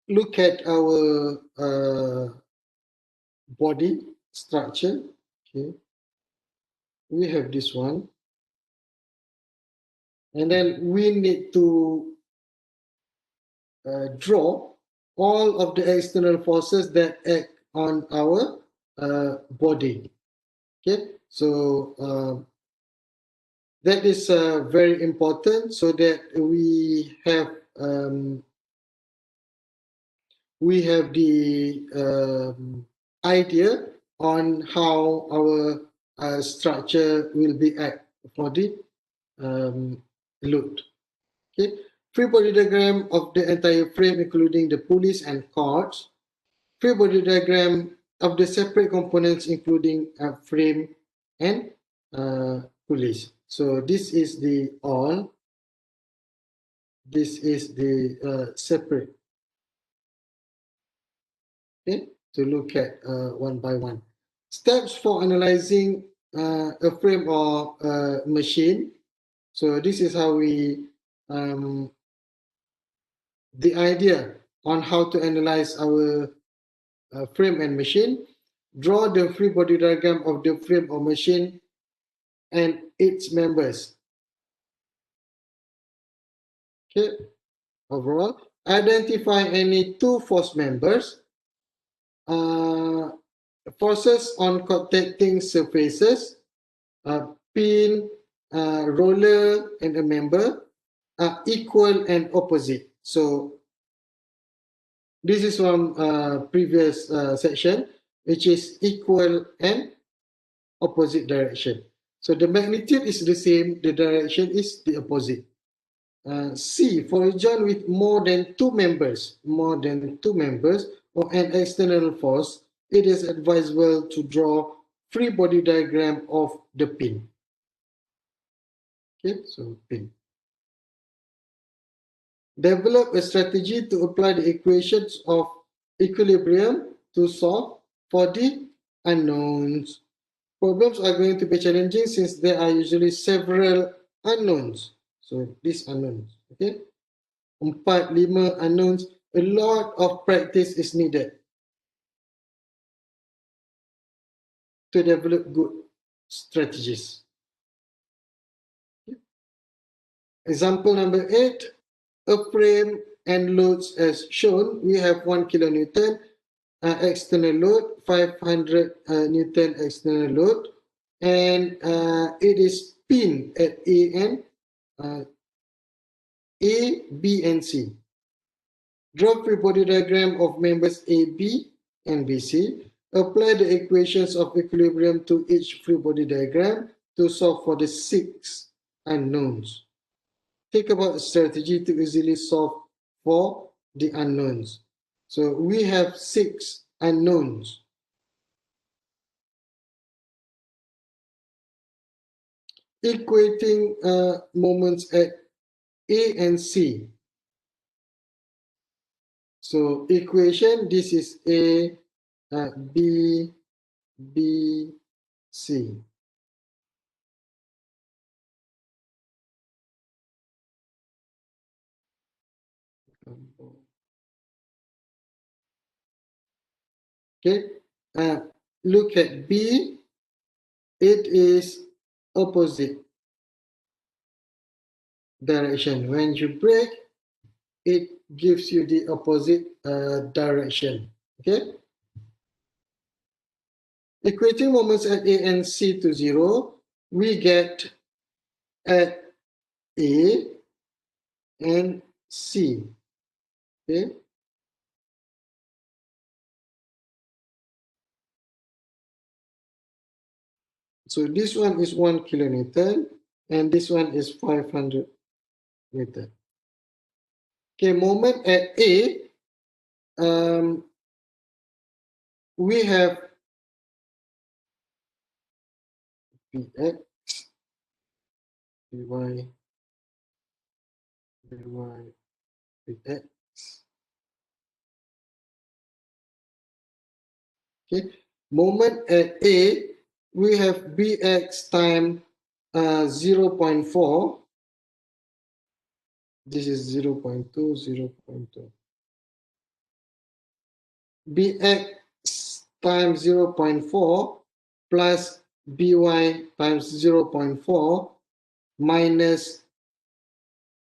look at our body structure. Okay, we have this one, and then we need to draw all of the external forces that act on our body. Okay, so that is very important, so that we have the idea on how our structure will be act for the load. Okay, free body diagram of the entire frame, including the pulleys and cords. Free body diagram of the separate components, including frame and pulleys. So this is the all. This is the separate. Okay, to look at one by one. Steps for analyzing a frame or a machine. So this is how we the idea on how to analyze our frame and machine. Draw the free body diagram of the frame or machine and its members. Okay, overall, identify any two force members, forces on contacting surfaces, pin, roller and a member are equal and opposite. So this is from previous section, which is equal and opposite direction. So the magnitude is the same, the direction is the opposite. C, for a joint with more than two members or an external force, it is advisable to draw free body diagram of the pin. Okay, so pin. Develop a strategy to apply the equations of equilibrium to solve for the unknowns. Problems are going to be challenging since there are usually several unknowns. So these unknowns, okay? 4, 5 unknowns. A lot of practice is needed to develop good strategies. Example number 8, a frame and loads as shown. We have 1 kilonewton external load, 500 Newton external load, and it is pinned at A, B, and C. Draw free body diagram of members A, B, and BC. Apply the equations of equilibrium to each free body diagram to solve for the 6 unknowns. Think about a strategy to easily solve for the unknowns. So we have 6 unknowns. Equating moments at A and C. So equation, this is A, B, B, C. Okay, look at B, it is opposite direction. When you break, it gives you the opposite direction. Okay, equating moments at A and C to 0, we get at A and C. Okay, so this one is 1 kilonewton and this one is 500 Newton. Okay, moment at A, we have Px, Py, Py, Px. Okay, moment at A, we have Bx times 0.4. This is 0.2, 0.2. Bx times 0.4 plus By times 0.4 minus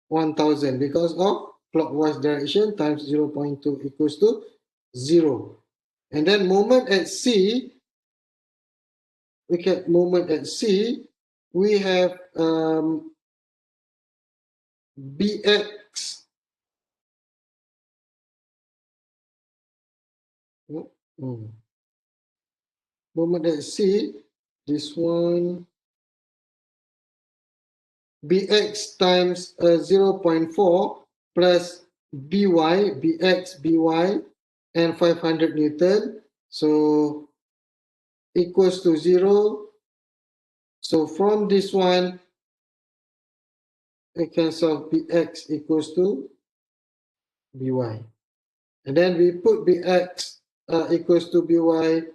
1000 because of clockwise direction times 0.2 equals to 0. And then moment at C, look at moment at C, we have Bx. Moment at C, this one, Bx times 0.4 plus By, Bx, By, and 500 Newton. So equals to 0. So from this one, we can solve Bx equals to By. And then we put Bx equals to By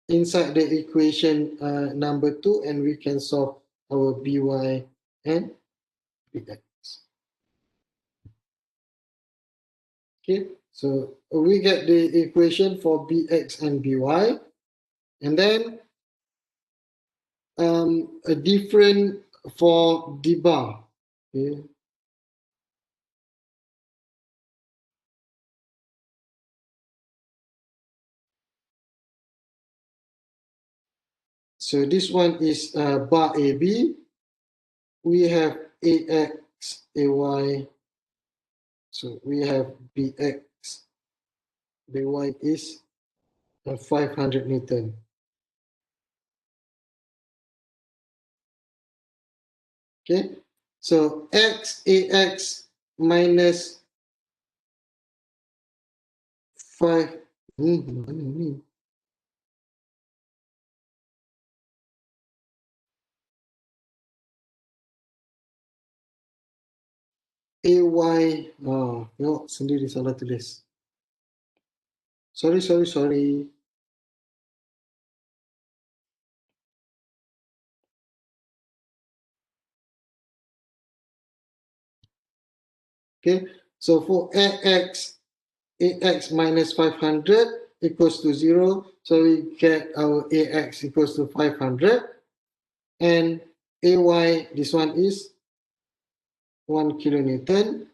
inside the equation number 2, and we can solve our By and Bx. Okay, so we get the equation for Bx and By, and then a different for the bar. Okay. So this one is bar AB. We have AX, AY. So we have BX, BY is 500 Newton. Okay, so X, AX minus 5. Mana ni? AY, tengok sendiri salah tulis. Sorry. Okay, so for AX minus 500 equals to 0. So we get our AX equals to 500. And AY, this one is 1 kilonewton.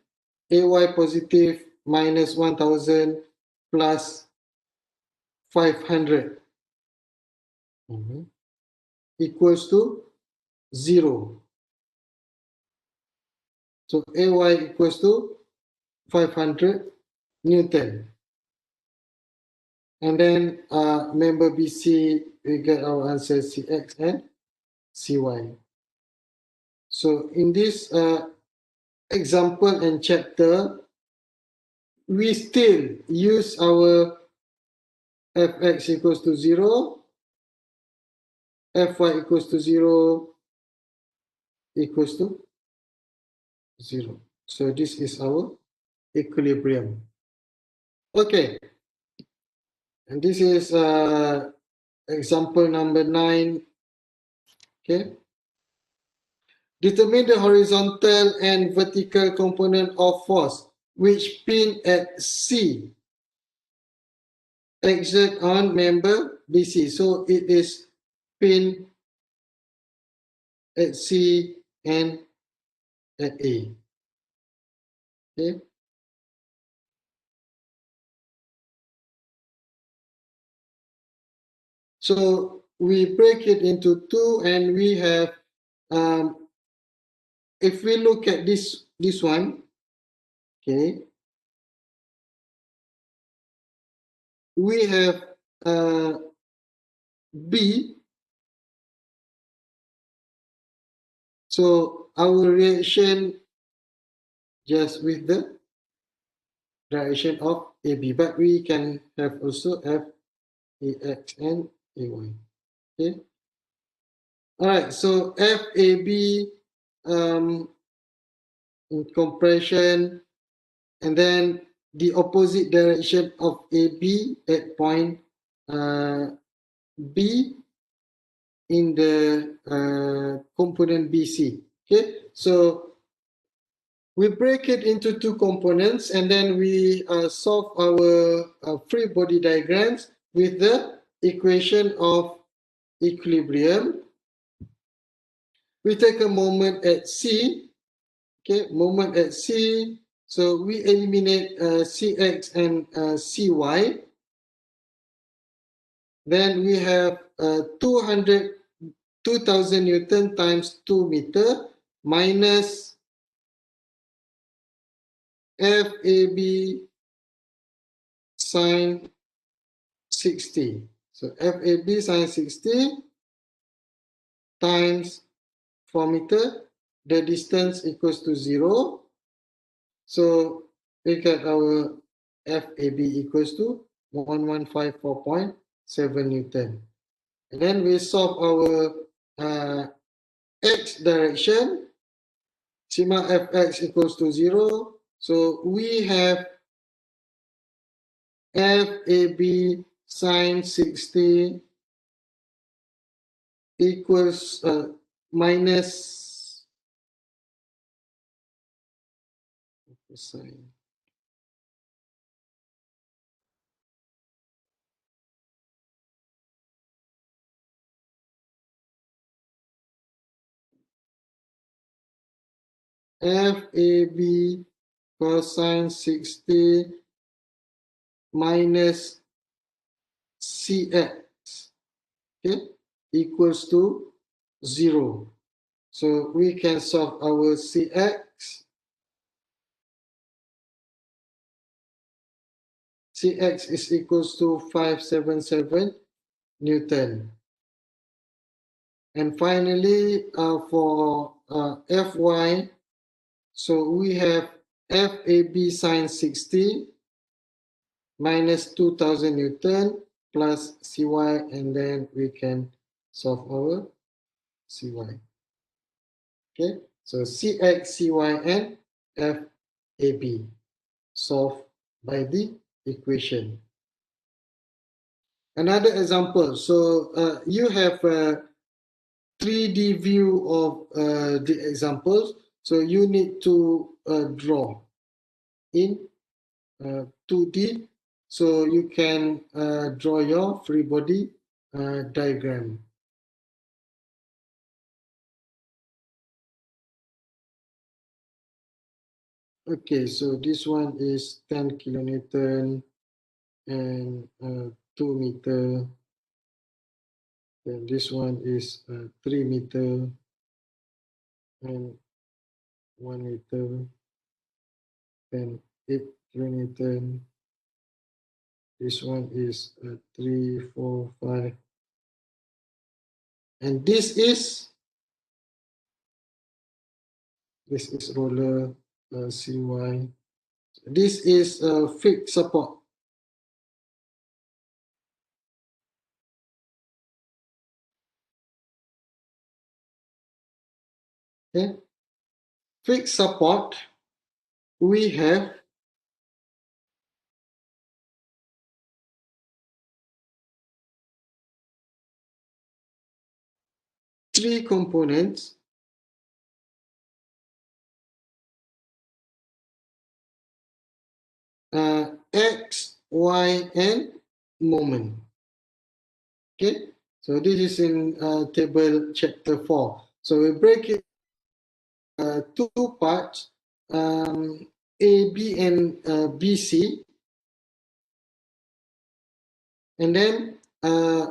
AY positive minus 1000 plus 500 equals to 0. So AY equals to 500 Newton. And then member BC, we get our answer CX and CY. So in this example and chapter, we still use our Fx equals to 0, Fy equals to 0, equals to 0. So this is our equilibrium. Okay, and this is example number 9. Okay, determine the horizontal and vertical component of force which pin at C exert on member BC. So it is pin at C and at A. Okay. So we break it into two, and we have, if we look at this one, okay, we have B. So our reaction just with the direction of AB, but we can have also have AX and AY. Okay. All right. So FAB in compression, and then the opposite direction of AB at point B in the component BC. Okay, so we break it into two components, and then we solve our free body diagrams with the equation of equilibrium. We take a moment at C. Okay, moment at C. So we eliminate CX and CY. Then we have 2000 Newton times 2 meter minus FAB sine 60. So FAB sine 60 times 4 meter. The distance equals to 0. So we get our FAB equals to 1154.7 Newton. And then we solve our X direction. Sigma Fx equals to 0. So we have FAB sine 60 equals minus sine. FAB cosine 60 minus CX. Okay, equals to 0. So we can solve our Cx. Cx is equals to 577 Newton. And finally, for Fy, so we have FAB sine 60 minus 2000 Newton plus Cy, and then we can solve our Cy. Okay, so Cx, Cy, and FAB solved by the equation. Another example, so you have a 3D view of the examples, so you need to draw in 2D, so you can draw your free body diagram. Okay, so this one is 10 kilonewton and 2 meter. Then this one is 3 meter and 1 meter. Then 8 kilonewton. This one is 3, 4, 5. And this is roller CY. This is fixed support. Okay. Fixed support, we have three components. X, Y, and moment. Okay, so this is in table chapter 4. So we break it two parts, A, B, and BC. And then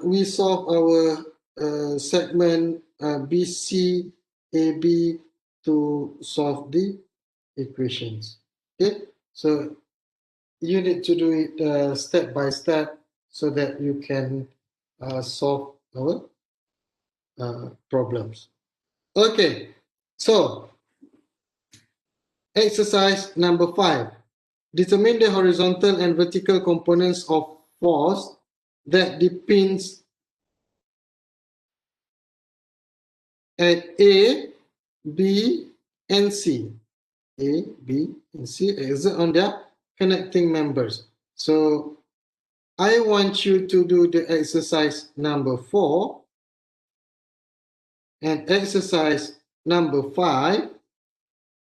we solve our segment BC, AB to solve the equations. Okay, so you need to do it step by step so that you can solve our problems. Okay, so exercise number 5. Determine the horizontal and vertical components of force that depends at A, B, and C. A, B, and C exert on their connecting members. So I want you to do the exercise number 4 and exercise number 5,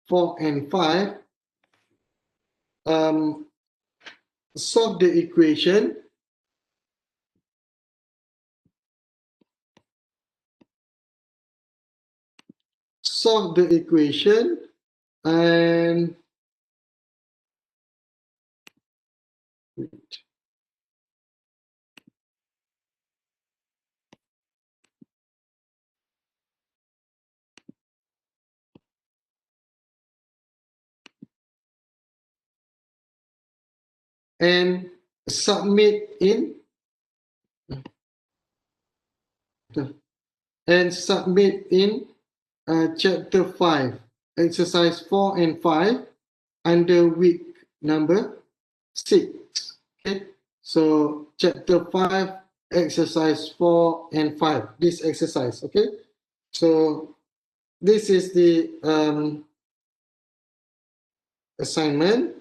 4 and 5. Solve the equation. Solve the equation and submit in chapter 5, exercise 4 and 5 under week number 6. Okay, so chapter 5, exercise 4 and 5, this exercise. Okay, so this is the assignment.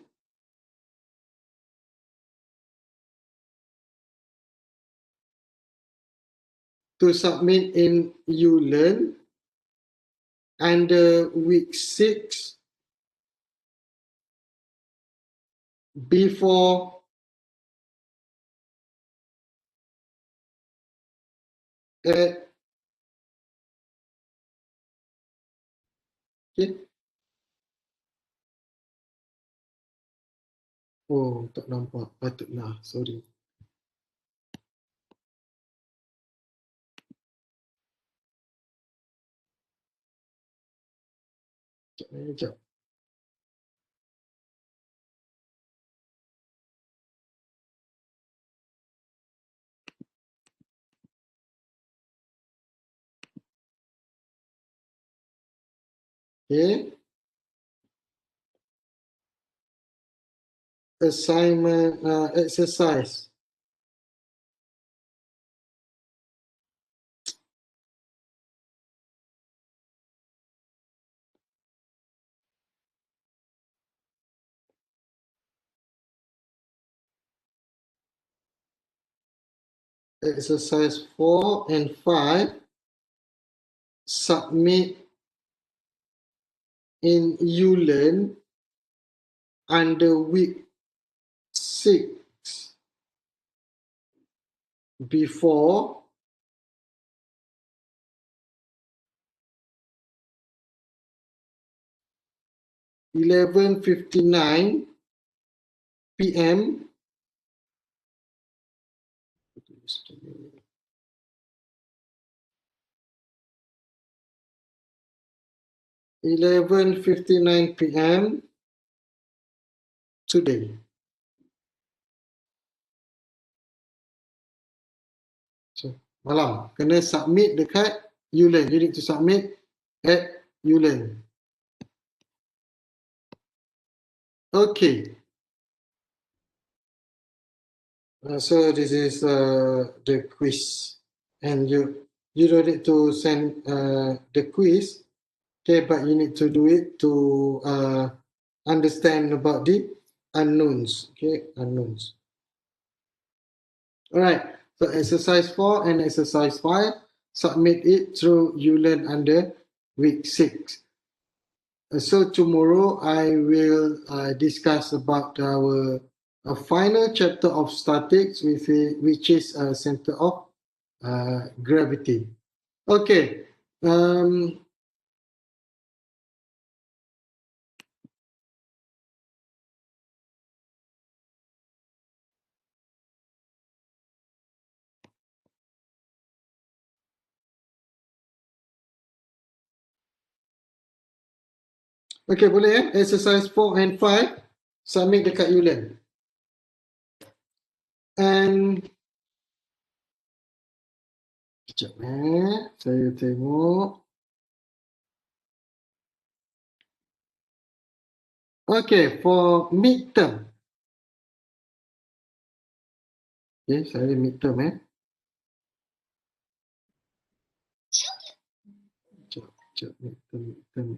To submit in ULearn under week 6 before okay. Oh, tak nampak, patutlah, sorry. Sekejap. Okay. Assignment, exercise. Exercise 4 and 5. Submit in ULearn under week 6 before 11:59 p.m. 11:59 p.m. today. So, malam. Kena submit dekat ULearn. You need to submit at ULearn. Okay. So this is the quiz. And you don't need to send the quiz. Okay, but you need to do it to understand about the unknowns. Okay, unknowns. All right. So exercise 4 and exercise 5, submit it through ULearn under week 6. So tomorrow I will discuss about our final chapter of statics, which is center of gravity. Okay. Okay, boleh exercise 4 and 5 submit dekat ULearn. And sekejap saya tengok. Okay, for midterm. Okay, saya midterm Sekejap, midterm.